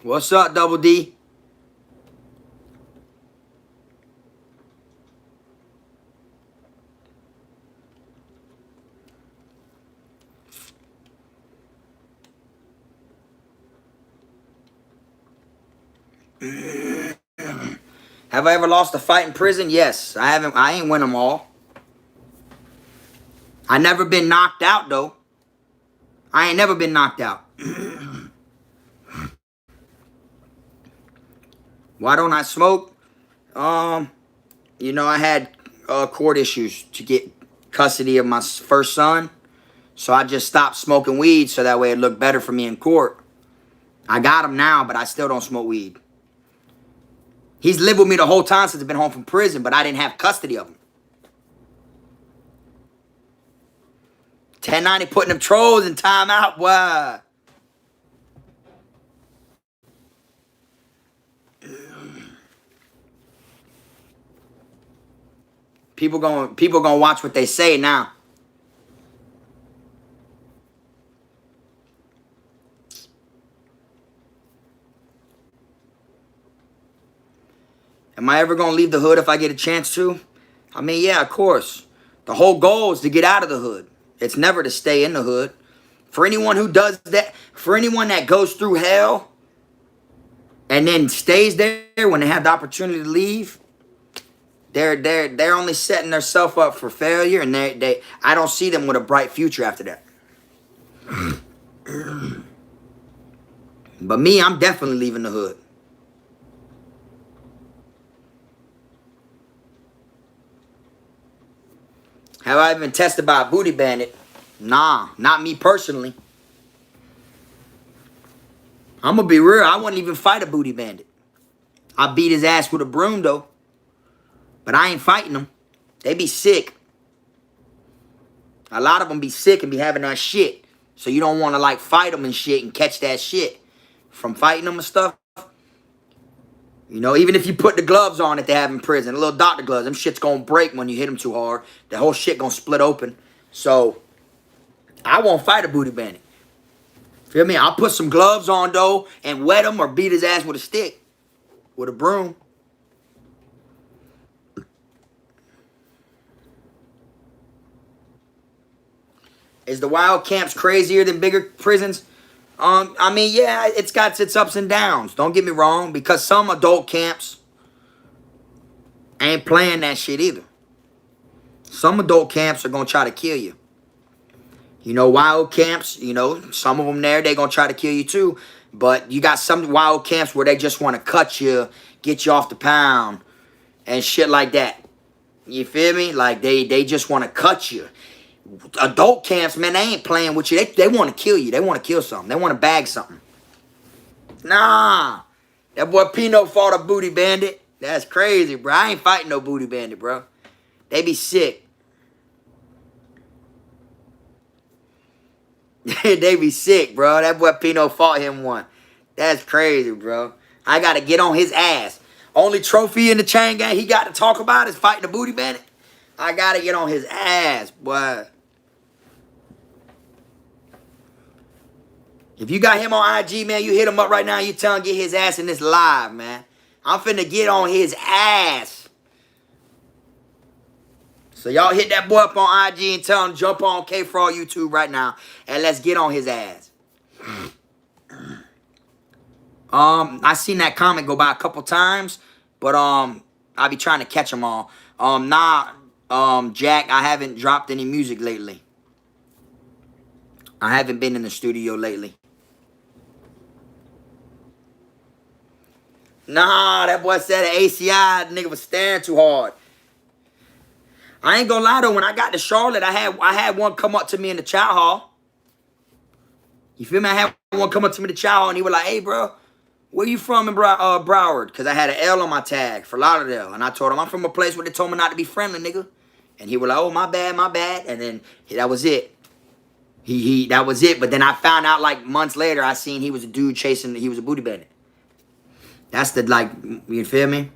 What's up, Double D? Have I ever lost a fight in prison? Yes. I haven't. I ain't win them all. I never been knocked out, though. I ain't never been knocked out. Why don't I smoke? You know, I had court issues to get custody of my first son. So I just stopped smoking weed so that way it looked better for me in court. I got him now, but I still don't smoke weed. He's lived with me the whole time since I've been home from prison, but I didn't have custody of him. 1090 putting them trolls in timeout, boy. People gonna watch what they say now. Am I ever gonna leave the hood if I get a chance to? I mean, yeah, of course. The whole goal is to get out of the hood. It's never to stay in the hood. For anyone who does that, for anyone that goes through hell and then stays there when they have the opportunity to leave, they're only setting themselves up for failure, and I don't see them with a bright future after that. But me, I'm definitely leaving the hood. Have I been tested by a booty bandit? Nah, not me personally. I'm gonna be real, I wouldn't even fight a booty bandit. I beat his ass with a broom, though. But I ain't fighting them. They be sick. A lot of them be sick and be having that shit. So you don't want to, like, fight them and shit and catch that shit from fighting them and stuff. You know, even if you put the gloves on that they have in prison, the little doctor gloves, them shit's gonna break when you hit them too hard. The whole shit gonna split open. So, I won't fight a booty bandit. Feel me? I'll put some gloves on, though, and wet him or beat his ass with a stick. With a broom. Is the wild camps crazier than bigger prisons? I mean, yeah, it's got its ups and downs. Don't get me wrong, because some adult camps ain't playing that shit either. Some adult camps are gonna try to kill you. You know, wild camps, you know, some of them there, they gonna try to kill you too. But you got some wild camps where they just want to cut you, get you off the pound, and shit like that. You feel me? Like, they just want to cut you. Adult camps, man, they ain't playing with you. They want to kill you. They want to kill something. They want to bag something. Nah. That boy Pino fought a booty bandit. That's crazy, bro. I ain't fighting no booty bandit, bro. They be sick. They be sick, bro. That boy Pino fought him one. That's crazy, bro. I got to get on his ass. Only trophy in the chain gang he got to talk about is fighting the booty bandit. I got to get on his ass, boy. If you got him on IG, man, you hit him up right now. You tell him get his ass in this live, man. I'm finna get on his ass. So y'all hit that boy up on IG and tell him jump on KFROG YouTube right now. And let's get on his ass. I seen that comment go by a couple times. But I be trying to catch them all. Jack, I haven't dropped any music lately. I haven't been in the studio lately. Nah, that boy said the ACI, the nigga was staring too hard. I ain't gonna lie though, when I got to Charlotte, I had one come up to me in the chow hall. You feel me? I had one come up to me in the chow hall and he was like, hey bro, where you from in Broward? Because I had an L on my tag for Lauderdale. And I told him I'm from a place where they told me not to be friendly, nigga. And he was like, oh, my bad, my bad. And then that was it. That was it. But then I found out like months later, I seen he was a dude chasing, he was a booty bandit. That's the, like, you feel me?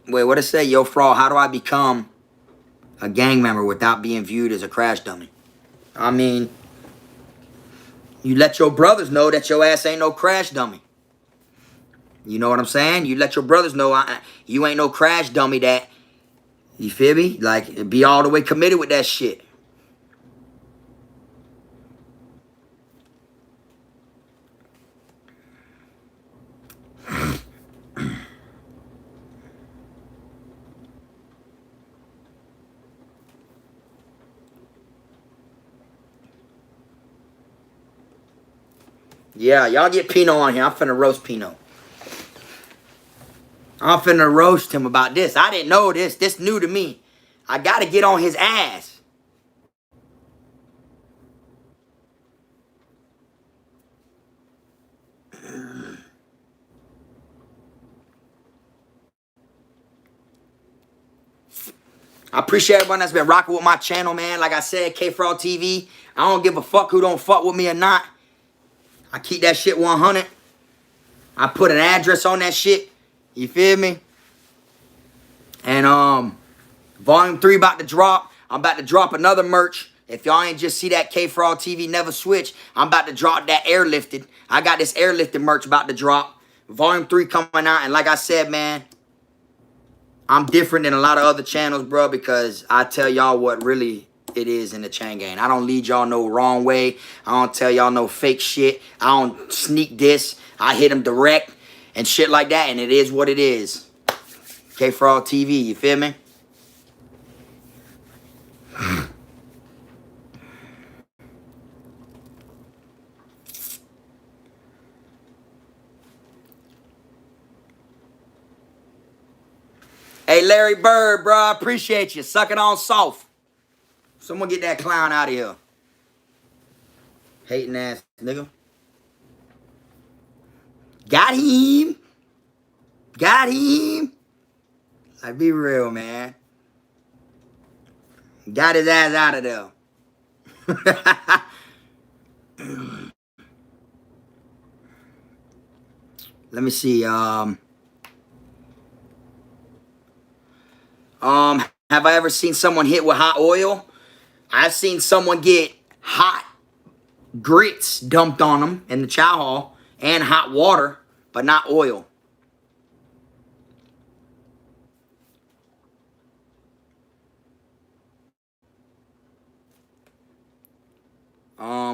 Wait, what it say? Yo, Fraud, how do I become a gang member without being viewed as a crash dummy? I mean, you let your brothers know that your ass ain't no crash dummy. You know what I'm saying? You let your brothers know you ain't no crash dummy that, you feel me? Like, be all the way committed with that shit. Yeah, y'all get Pino on here. I'm finna roast Pino. I'm finna roast him about this. I didn't know this. This new to me. I gotta get on his ass. I appreciate everyone that's been rocking with my channel, man. Like I said, KFROG TV. I don't give a fuck who don't fuck with me or not. I keep that shit 100. I put an address on that shit. You feel me? And Volume 3 about to drop. I'm about to drop another merch. If y'all ain't just see that KFROG TV Never Switch, I'm about to drop that airlifted. I got this airlifted merch about to drop. Volume 3 coming out. And like I said, man, I'm different than a lot of other channels, bro, because I tell y'all what really it is in the chain gang. I don't lead y'all no wrong way. I don't tell y'all no fake shit. I don't sneak this. I hit them direct and shit like that, and it is what it is. KFROG TV, you feel me? Hey, Larry Bird, bro, I appreciate you. Suck it on soft. Someone get that clown out of here. Hating ass nigga. Got him. Got him. Like, be real, man. Got his ass out of there. Let me see. Have I ever seen someone hit with hot oil? I've seen someone get hot grits dumped on them in the chow hall and hot water, but not oil.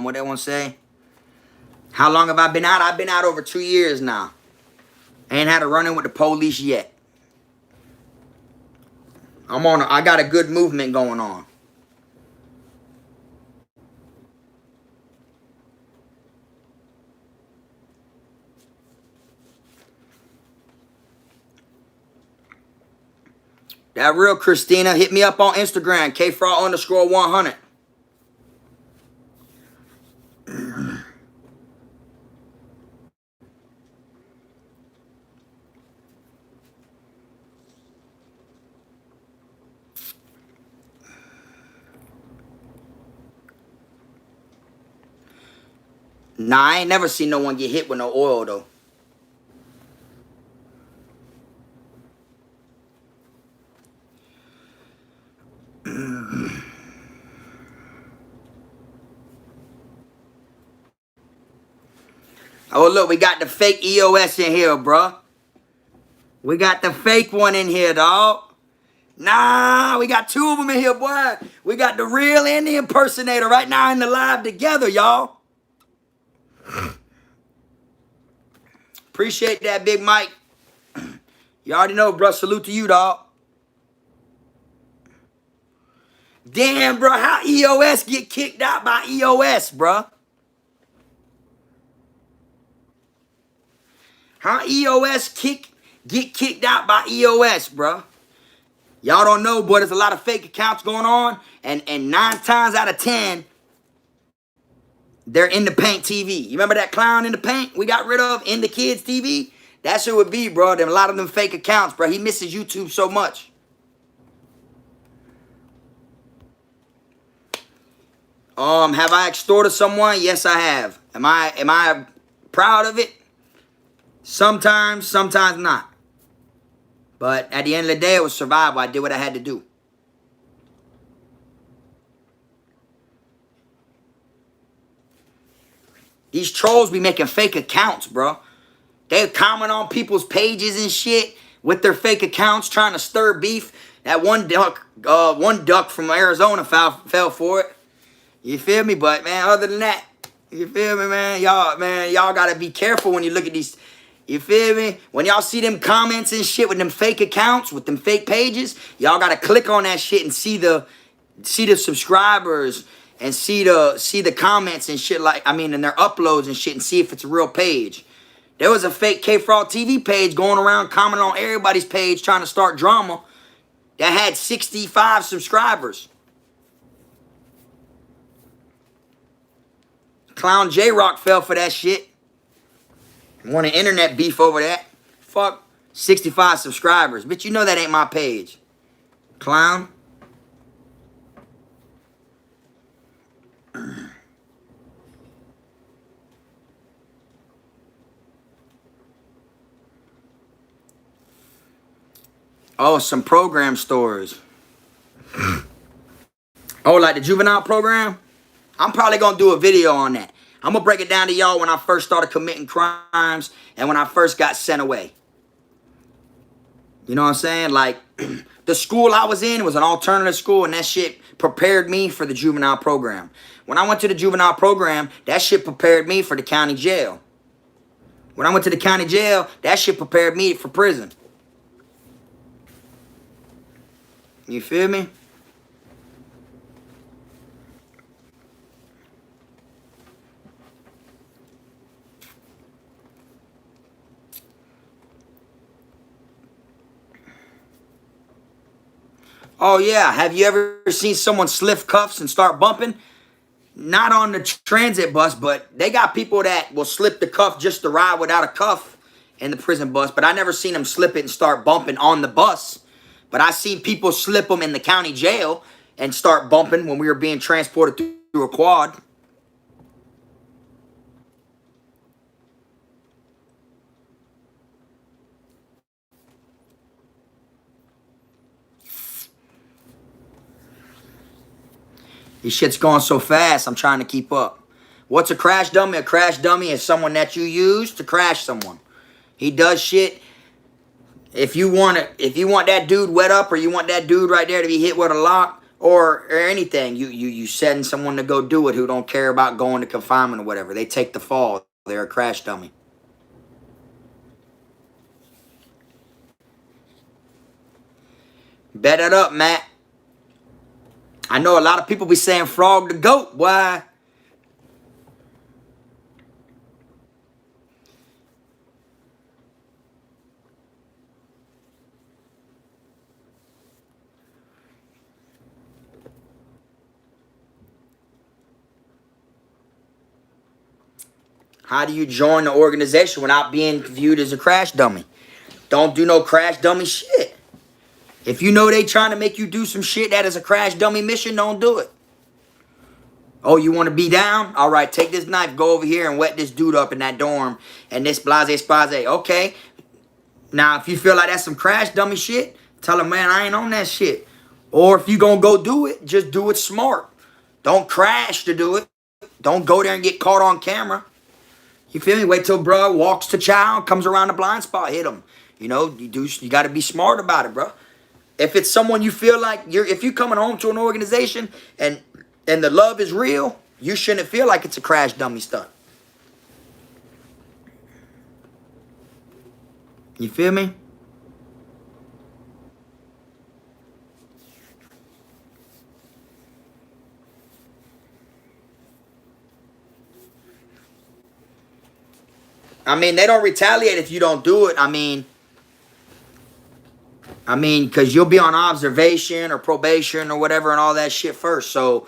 What they want to say? How long have I been out? I've been out over 2 years now. Ain't had a run-in with the police yet. I got a good movement going on. That real Christina, hit me up on Instagram, KFROG_100. Nah, I ain't never seen no one get hit with no oil, though. Oh, look, we got the fake EOS in here, bruh. We got the fake one in here, dog. Nah, we got 2 of them in here, boy. We got the real and the impersonator right now in the live together, y'all. Appreciate that, Big Mike. You already know, bruh. Salute to you, dog. Damn, bro, how EOS get kicked out by EOS, bruh? How EOS get kicked out by EOS, bruh? Y'all don't know, but there's a lot of fake accounts going on, and 9 times out of 10, they're in the Paint TV. You remember that clown in the Paint we got rid of in the kids TV? That's who it would be, bro. Them, a lot of them fake accounts, bro. He misses YouTube so much. Have I extorted someone? Yes, I have. Am I proud of it? Sometimes not. But at the end of the day, it was survival. I did what I had to do. These trolls be making fake accounts, bro. They comment on people's pages and shit with their fake accounts, trying to stir beef. That one duck from Arizona fell for it. You feel me? But man, other than that, you feel me, man? Y'all gotta be careful when you look at these. You feel me? When y'all see them comments and shit with them fake accounts, with them fake pages, y'all gotta click on that shit and see the subscribers and see the comments and shit, like, I mean, and their uploads and shit, and see if it's a real page. There was a fake KFROG TV page going around commenting on everybody's page trying to start drama that had 65 subscribers. Clown J-Rock fell for that shit. Want an internet beef over that. Fuck 65 subscribers. Bitch, you know that ain't my page. Clown. Oh, some program stories. Oh, like the juvenile program? I'm probably going to do a video on that. I'm going to break it down to y'all when I first started committing crimes and when I first got sent away. You know what I'm saying? Like, the school I was in was an alternative school, and that shit prepared me for the juvenile program. When I went to the juvenile program, that shit prepared me for the county jail. When I went to the county jail, that shit prepared me for prison. You feel me? Oh, yeah. Have you ever seen someone sliff cuffs and start bumping? Not on the transit bus, but they got people that will slip the cuff just to ride without a cuff in the prison bus. But I never seen them slip it and start bumping on the bus. But I seen people slip them in the county jail and start bumping when we were being transported through a quad. These shit's going so fast, I'm trying to keep up. What's a crash dummy? A crash dummy is someone that you use to crash someone. He does shit. If you want that dude wet up, or you want that dude right there to be hit with a lock, or anything, you send someone to go do it who don't care about going to confinement or whatever. They take the fall. They're a crash dummy. Bet it up, Matt. I know a lot of people be saying Frog the GOAT. Why? How do you join the organization without being viewed as a crash dummy? Don't do no crash dummy shit. If you know they trying to make you do some shit that is a crash dummy mission, don't do it. Oh, you want to be down? All right, take this knife, go over here and wet this dude up in that dorm and this blase splaze. Okay. Now, if you feel like that's some crash dummy shit, tell him, man, I ain't on that shit. Or if you gonna go do it, just do it smart. Don't crash to do it. Don't go there and get caught on camera. You feel me? Wait till bro walks to child, comes around the blind spot, hit him. You know, you got to be smart about it, bro. If it's someone you feel like if you're coming home to an organization and the love is real, you shouldn't feel like it's a crash dummy stunt. You feel me? I mean, they don't retaliate if you don't do it. I mean, because you'll be on observation or probation or whatever and all that shit first. So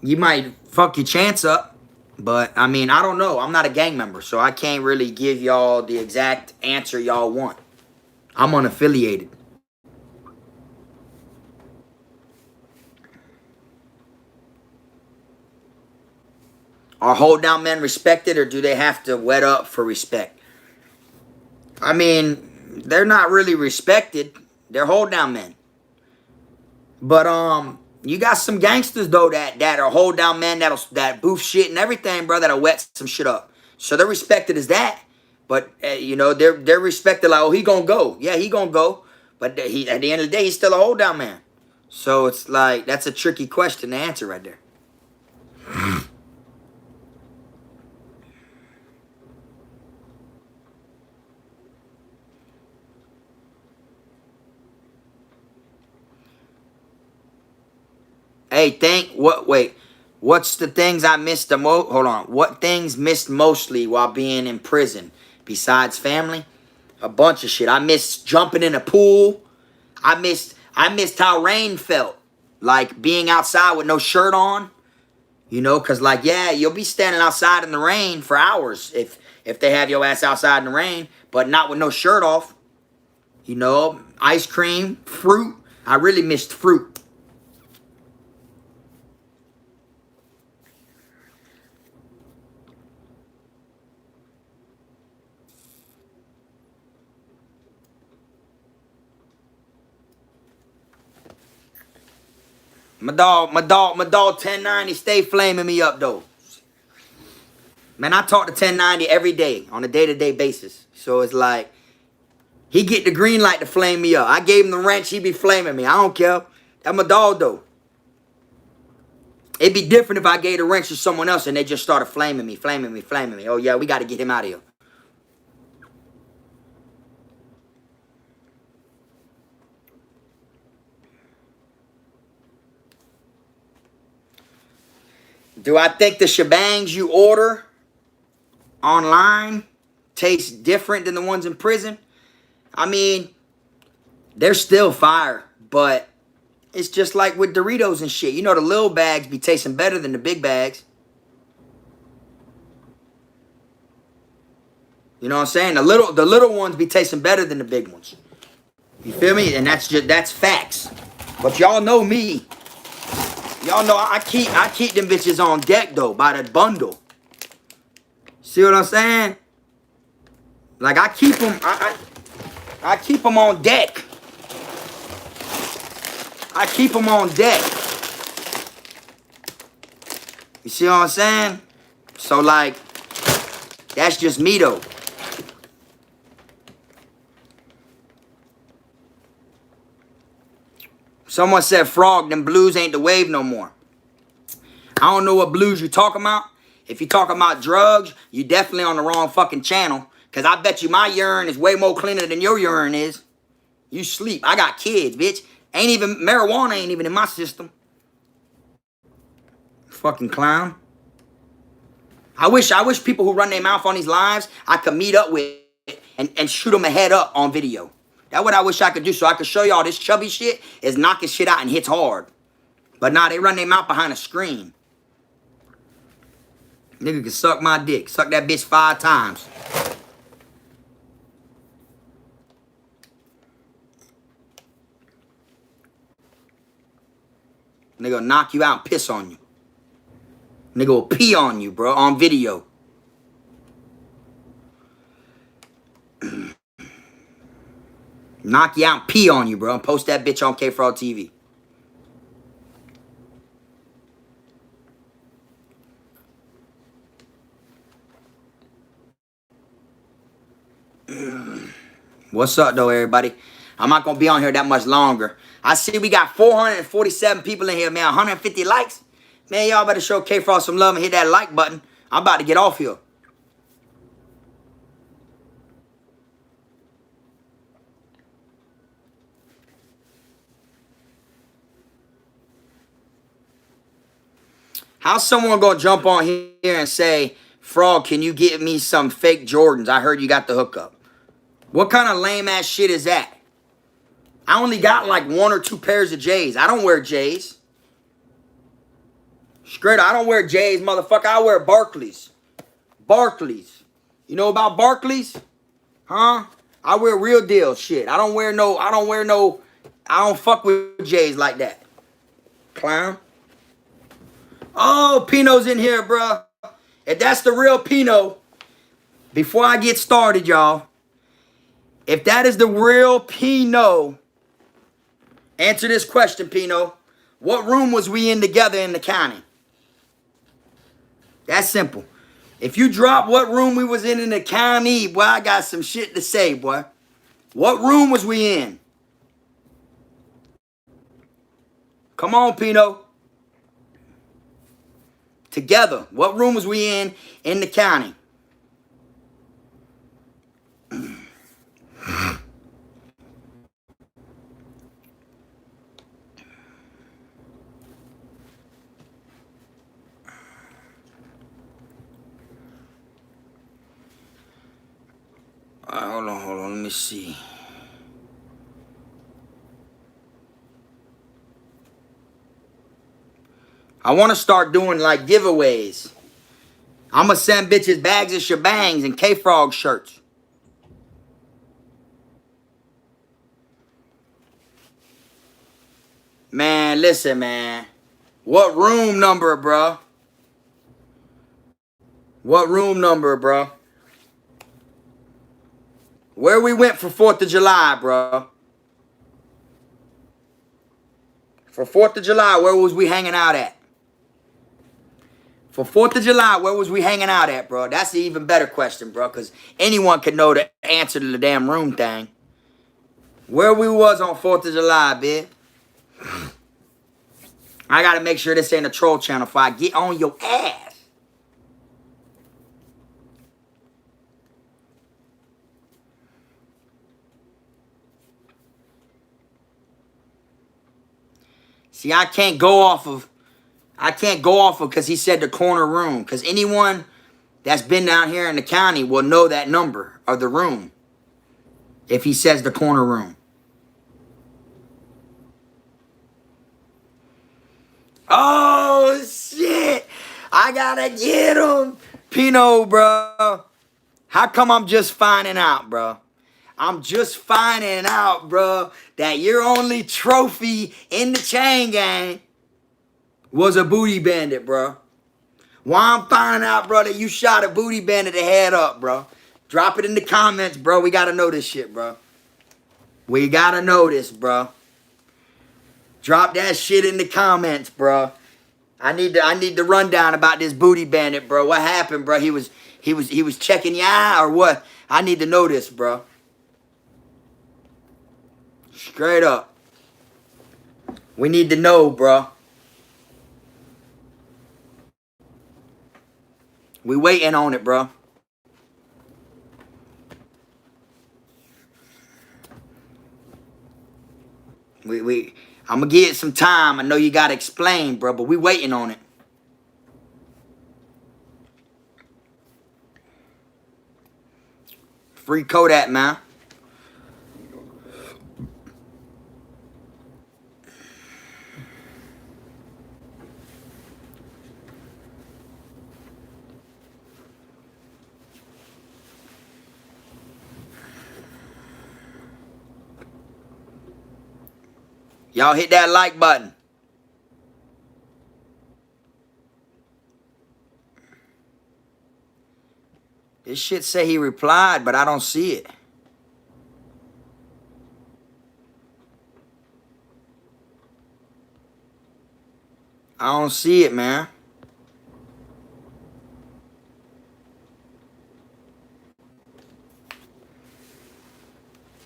you might fuck your chance up. But, I mean, I don't know. I'm not a gang member, so I can't really give y'all the exact answer y'all want. I'm unaffiliated. Are hold down men respected, or do they have to wet up for respect? I mean, they're not really respected. They're hold down men. But you got some gangsters though that are hold down men that boof shit and everything, bro. That'll wet some shit up. So they're respected as that. But you know, they're respected like, oh, he gonna go. Yeah, he gonna go. But he at the end of the day, he's still a hold down man. So it's like that's a tricky question to answer right there. Hey, what's the things I missed the most? Hold on. What things missed mostly while being in prison besides family? A bunch of shit. I missed jumping in a pool. I missed how rain felt. Like being outside with no shirt on. You know, cause like, yeah, you'll be standing outside in the rain for hours if they have your ass outside in the rain, but not with no shirt off. You know, ice cream, fruit. I really missed fruit. My dog 1090 stay flaming me up though. Man, I talk to 1090 every day on a day-to-day basis. So it's like, he get the green light to flame me up. I gave him the wrench, he be flaming me. I don't care. That's my dog though. It'd be different if I gave the wrench to someone else and they just started flaming me. Oh yeah, we got to get him out of here. Do I think the shebangs you order online taste different than the ones in prison? I mean, they're still fire, but It's just like with Doritos and shit. You know the little bags be tasting better than the big bags. You know what I'm saying? The little ones be tasting better than the big ones. You feel me? And that's facts. But y'all know me. Y'all know I keep them bitches on deck though, by the bundle. See what I'm saying? Like I keep them I keep them on deck. I keep them on deck. You see what I'm saying? So like, that's just me though. Someone said, Frog, them blues ain't the wave no more. I don't know what blues you talking about. If you talking about drugs, you definitely on the wrong fucking channel. Because I bet you my urine is way more cleaner than your urine is. You sleep. I got kids, bitch. Marijuana ain't even in my system. Fucking clown. I wish people who run their mouth on these lives, I could meet up with and shoot them a head up on video. That's what I wish I could do, so I could show y'all this chubby shit is knocking shit out and hits hard. But nah, they run their mouth behind a screen. Nigga can suck my dick. Suck that bitch 5 times. Nigga will knock you out and piss on you. Nigga will pee on you, bro, on video. Knock you out and pee on you, bro, and post that bitch on KFROG TV. What's up, though, everybody? I'm not going to be on here that much longer. I see we got 447 people in here, man. 150 likes. Man, y'all better show KFROG some love and hit that like button. I'm about to get off here. How's someone going to jump on here and say, Frog, can you get me some fake Jordans? I heard you got the hookup. What kind of lame-ass shit is that? I only got like 1 or 2 pairs of J's. I don't wear J's. Straight up, I don't wear J's, motherfucker. I wear Barclays. Barclays. You know about Barclays? Huh? I wear real deal shit. I don't fuck with J's like that. Clown. Oh, Pino's in here, bro. If that's the real Pino, before I get started, y'all, if that is the real Pino, answer this question, Pino. What room was we in together in the county? That's simple. If you drop what room we was in the county, boy, I got some shit to say, boy. What room was we in? Come on, Pino. Together. What room was we in the county? Hold on, let me see. I want to start doing like giveaways. I'm going to send bitches bags of shebangs and KFROG shirts. Man, listen, man. What room number, bro? What room number, bro? Where we went for 4th of July, bro? For 4th of July, where was we hanging out at? For 4th of July, where was we hanging out at, bro? That's an even better question, bro, because anyone can know the answer to the damn room thing. Where we was on 4th of July, bitch. I got to make sure this ain't a troll channel before I get on your ass. See, I can't go off of because he said the corner room. Because anyone that's been down here in the county will know that number of the room if he says the corner room. Oh, shit. I gotta get him. Pino, bro. How come I'm just finding out, bro? I'm just finding out, bro, that your only trophy in the chain gang was a booty bandit, bro. Why I'm finding out, bro, that you shot a booty bandit the head up, bro. Drop it in the comments, bro. We gotta know this shit, bro. We gotta know this, bro. Drop that shit in the comments, bro. I need the rundown about this booty bandit, bro. What happened, bro? He was checking your eye or what? I need to know this, bro. Straight up. We need to know, bro. We waiting on it, bro. I'm gonna give it some time. I know you gotta explain, bro, but we waiting on it. Free Kodak, man. Y'all hit that like button. This shit say he replied, but I don't see it. I don't see it, man.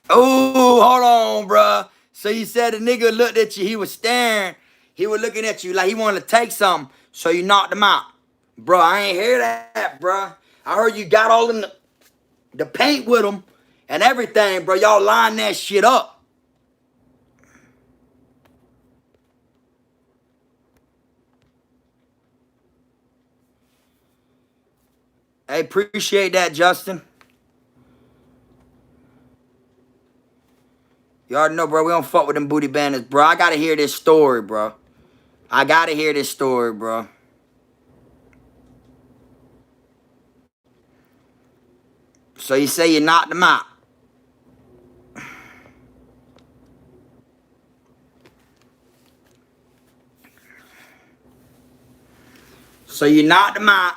Oh, hold on, bruh. So you said the nigga looked at you, he was staring. He was looking at you like he wanted to take something, so you knocked him out. Bro, I ain't hear that, bruh. I heard you got all in the paint with him and everything, bro. Y'all line that shit up. Hey, appreciate that, Justin. You already know, bro, we don't fuck with them booty bandits, bro. I gotta hear this story, bro. I gotta hear this story, bro. So you say you knocked him out. So you knocked him out,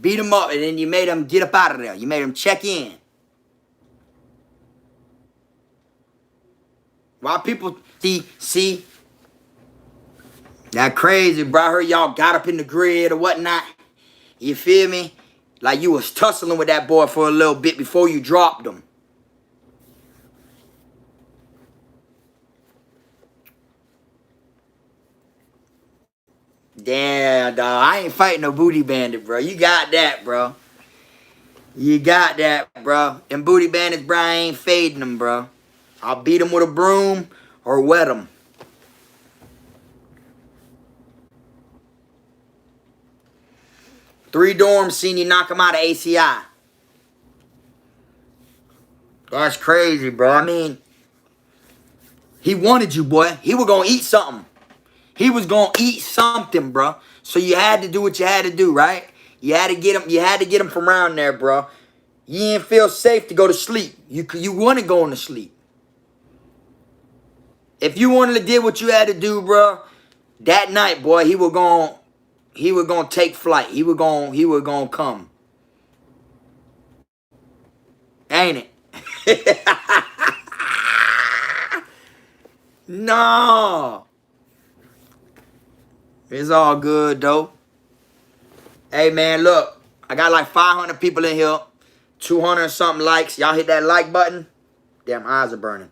beat him up, and then you made him get up out of there. You made him check in. Why people see that crazy, bro? I heard y'all got up in the grid or whatnot. You feel me? Like you was tussling with that boy for a little bit before you dropped him. Damn, dog. I ain't fighting no booty bandit, bro. You got that, bro. You got that, bro. Them booty bandits, bro, I ain't fading them, bro. I'll beat them with a broom or wet them. Three dorms seen you knock him out of ACI. That's crazy, bro. I mean, he wanted you, boy. He was gonna eat something. He was gonna eat something, bro. So you had to do what you had to do, right? You had to get him. You had to get him from around there, bro. You didn't feel safe to go to sleep. You wanted going to sleep. If you wanted to do what you had to do, bro, that night, boy, he was gonna take flight. He was gonna come. Ain't it? No. It's all good, though. Hey, man, look. I got like 500 people in here. 200 and something likes. Y'all hit that like button. Damn, eyes are burning.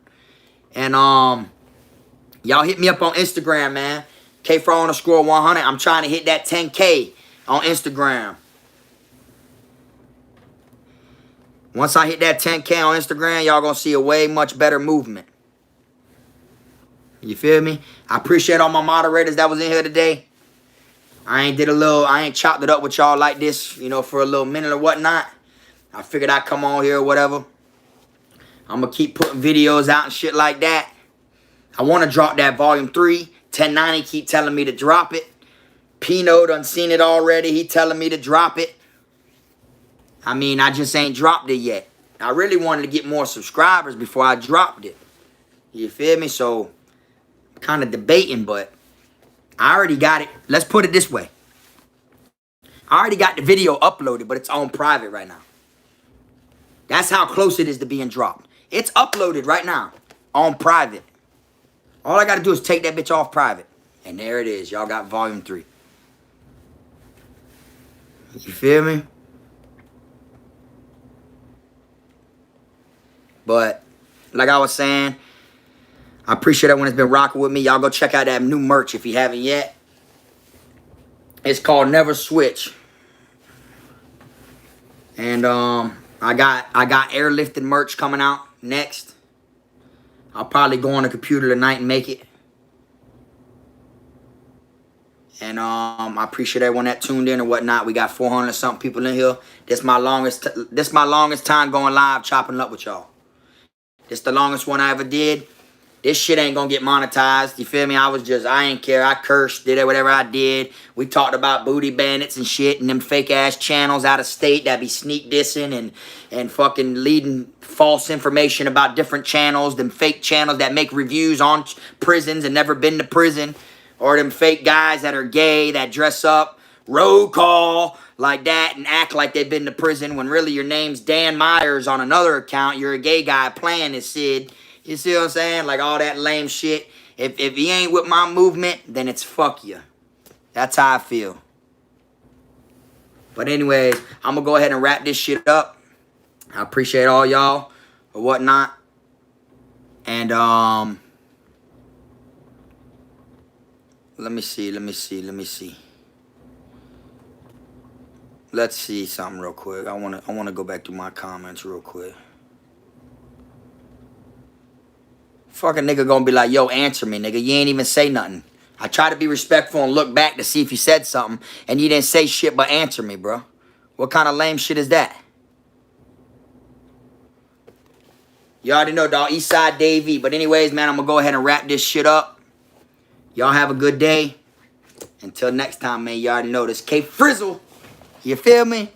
And, y'all hit me up on Instagram, man. KFROG_100. I'm trying to hit that 10K on Instagram. Once I hit that 10K on Instagram, y'all gonna see a way much better movement. You feel me? I appreciate all my moderators that was in here today. I ain't chopped it up with y'all like this, you know, for a little minute or whatnot. I figured I'd come on here or whatever. I'm gonna keep putting videos out and shit like that. I want to drop that volume 3. 1090 keep telling me to drop it. Pino done seen it already. He telling me to drop it. I mean, I just ain't dropped it yet. I really wanted to get more subscribers before I dropped it. You feel me? So, I'm kind of debating, but I already got it. Let's put it this way. I already got the video uploaded, but it's on private right now. That's how close it is to being dropped. It's uploaded right now on private. All I got to do is take that bitch off private. And there it is. Y'all got volume 3. You feel me? But, like I was saying, I appreciate everyone that's been rocking with me. Y'all go check out that new merch if you haven't yet. It's called Never Switch. And I got airlifted merch coming out next. I'll probably go on the computer tonight and make it. And I appreciate everyone that tuned in and whatnot. We got 400 something people in here. This my longest time going live chopping up with y'all. This the longest one I ever did. This shit ain't gonna get monetized. You feel me? I ain't care. I cursed, did whatever I did. We talked about booty bandits and shit and them fake ass channels out of state that be sneak dissing and fucking leading false information about different channels. Them fake channels that make reviews on prisons and never been to prison. Or them fake guys that are gay that dress up, roll call like that and act like they've been to prison when really your name's Dan Myers on another account. You're a gay guy playing as Sid. You see what I'm saying? Like all that lame shit. If you ain't with my movement, then it's fuck you. That's how I feel. But anyways, I'm going to go ahead and wrap this shit up. I appreciate all y'all or whatnot. And let me see. Let's see something real quick. I wanna go back to my comments real quick. Fucking nigga gonna be like, yo, answer me, nigga. You ain't even say nothing. I try to be respectful and look back to see if you said something, and you didn't say shit but answer me, bro. What kind of lame shit is that? You already know, dog. Eastside Davey. But anyways, man, I'm gonna go ahead and wrap this shit up. Y'all have a good day. Until next time, man, you already know this. K Frizzle. You feel me?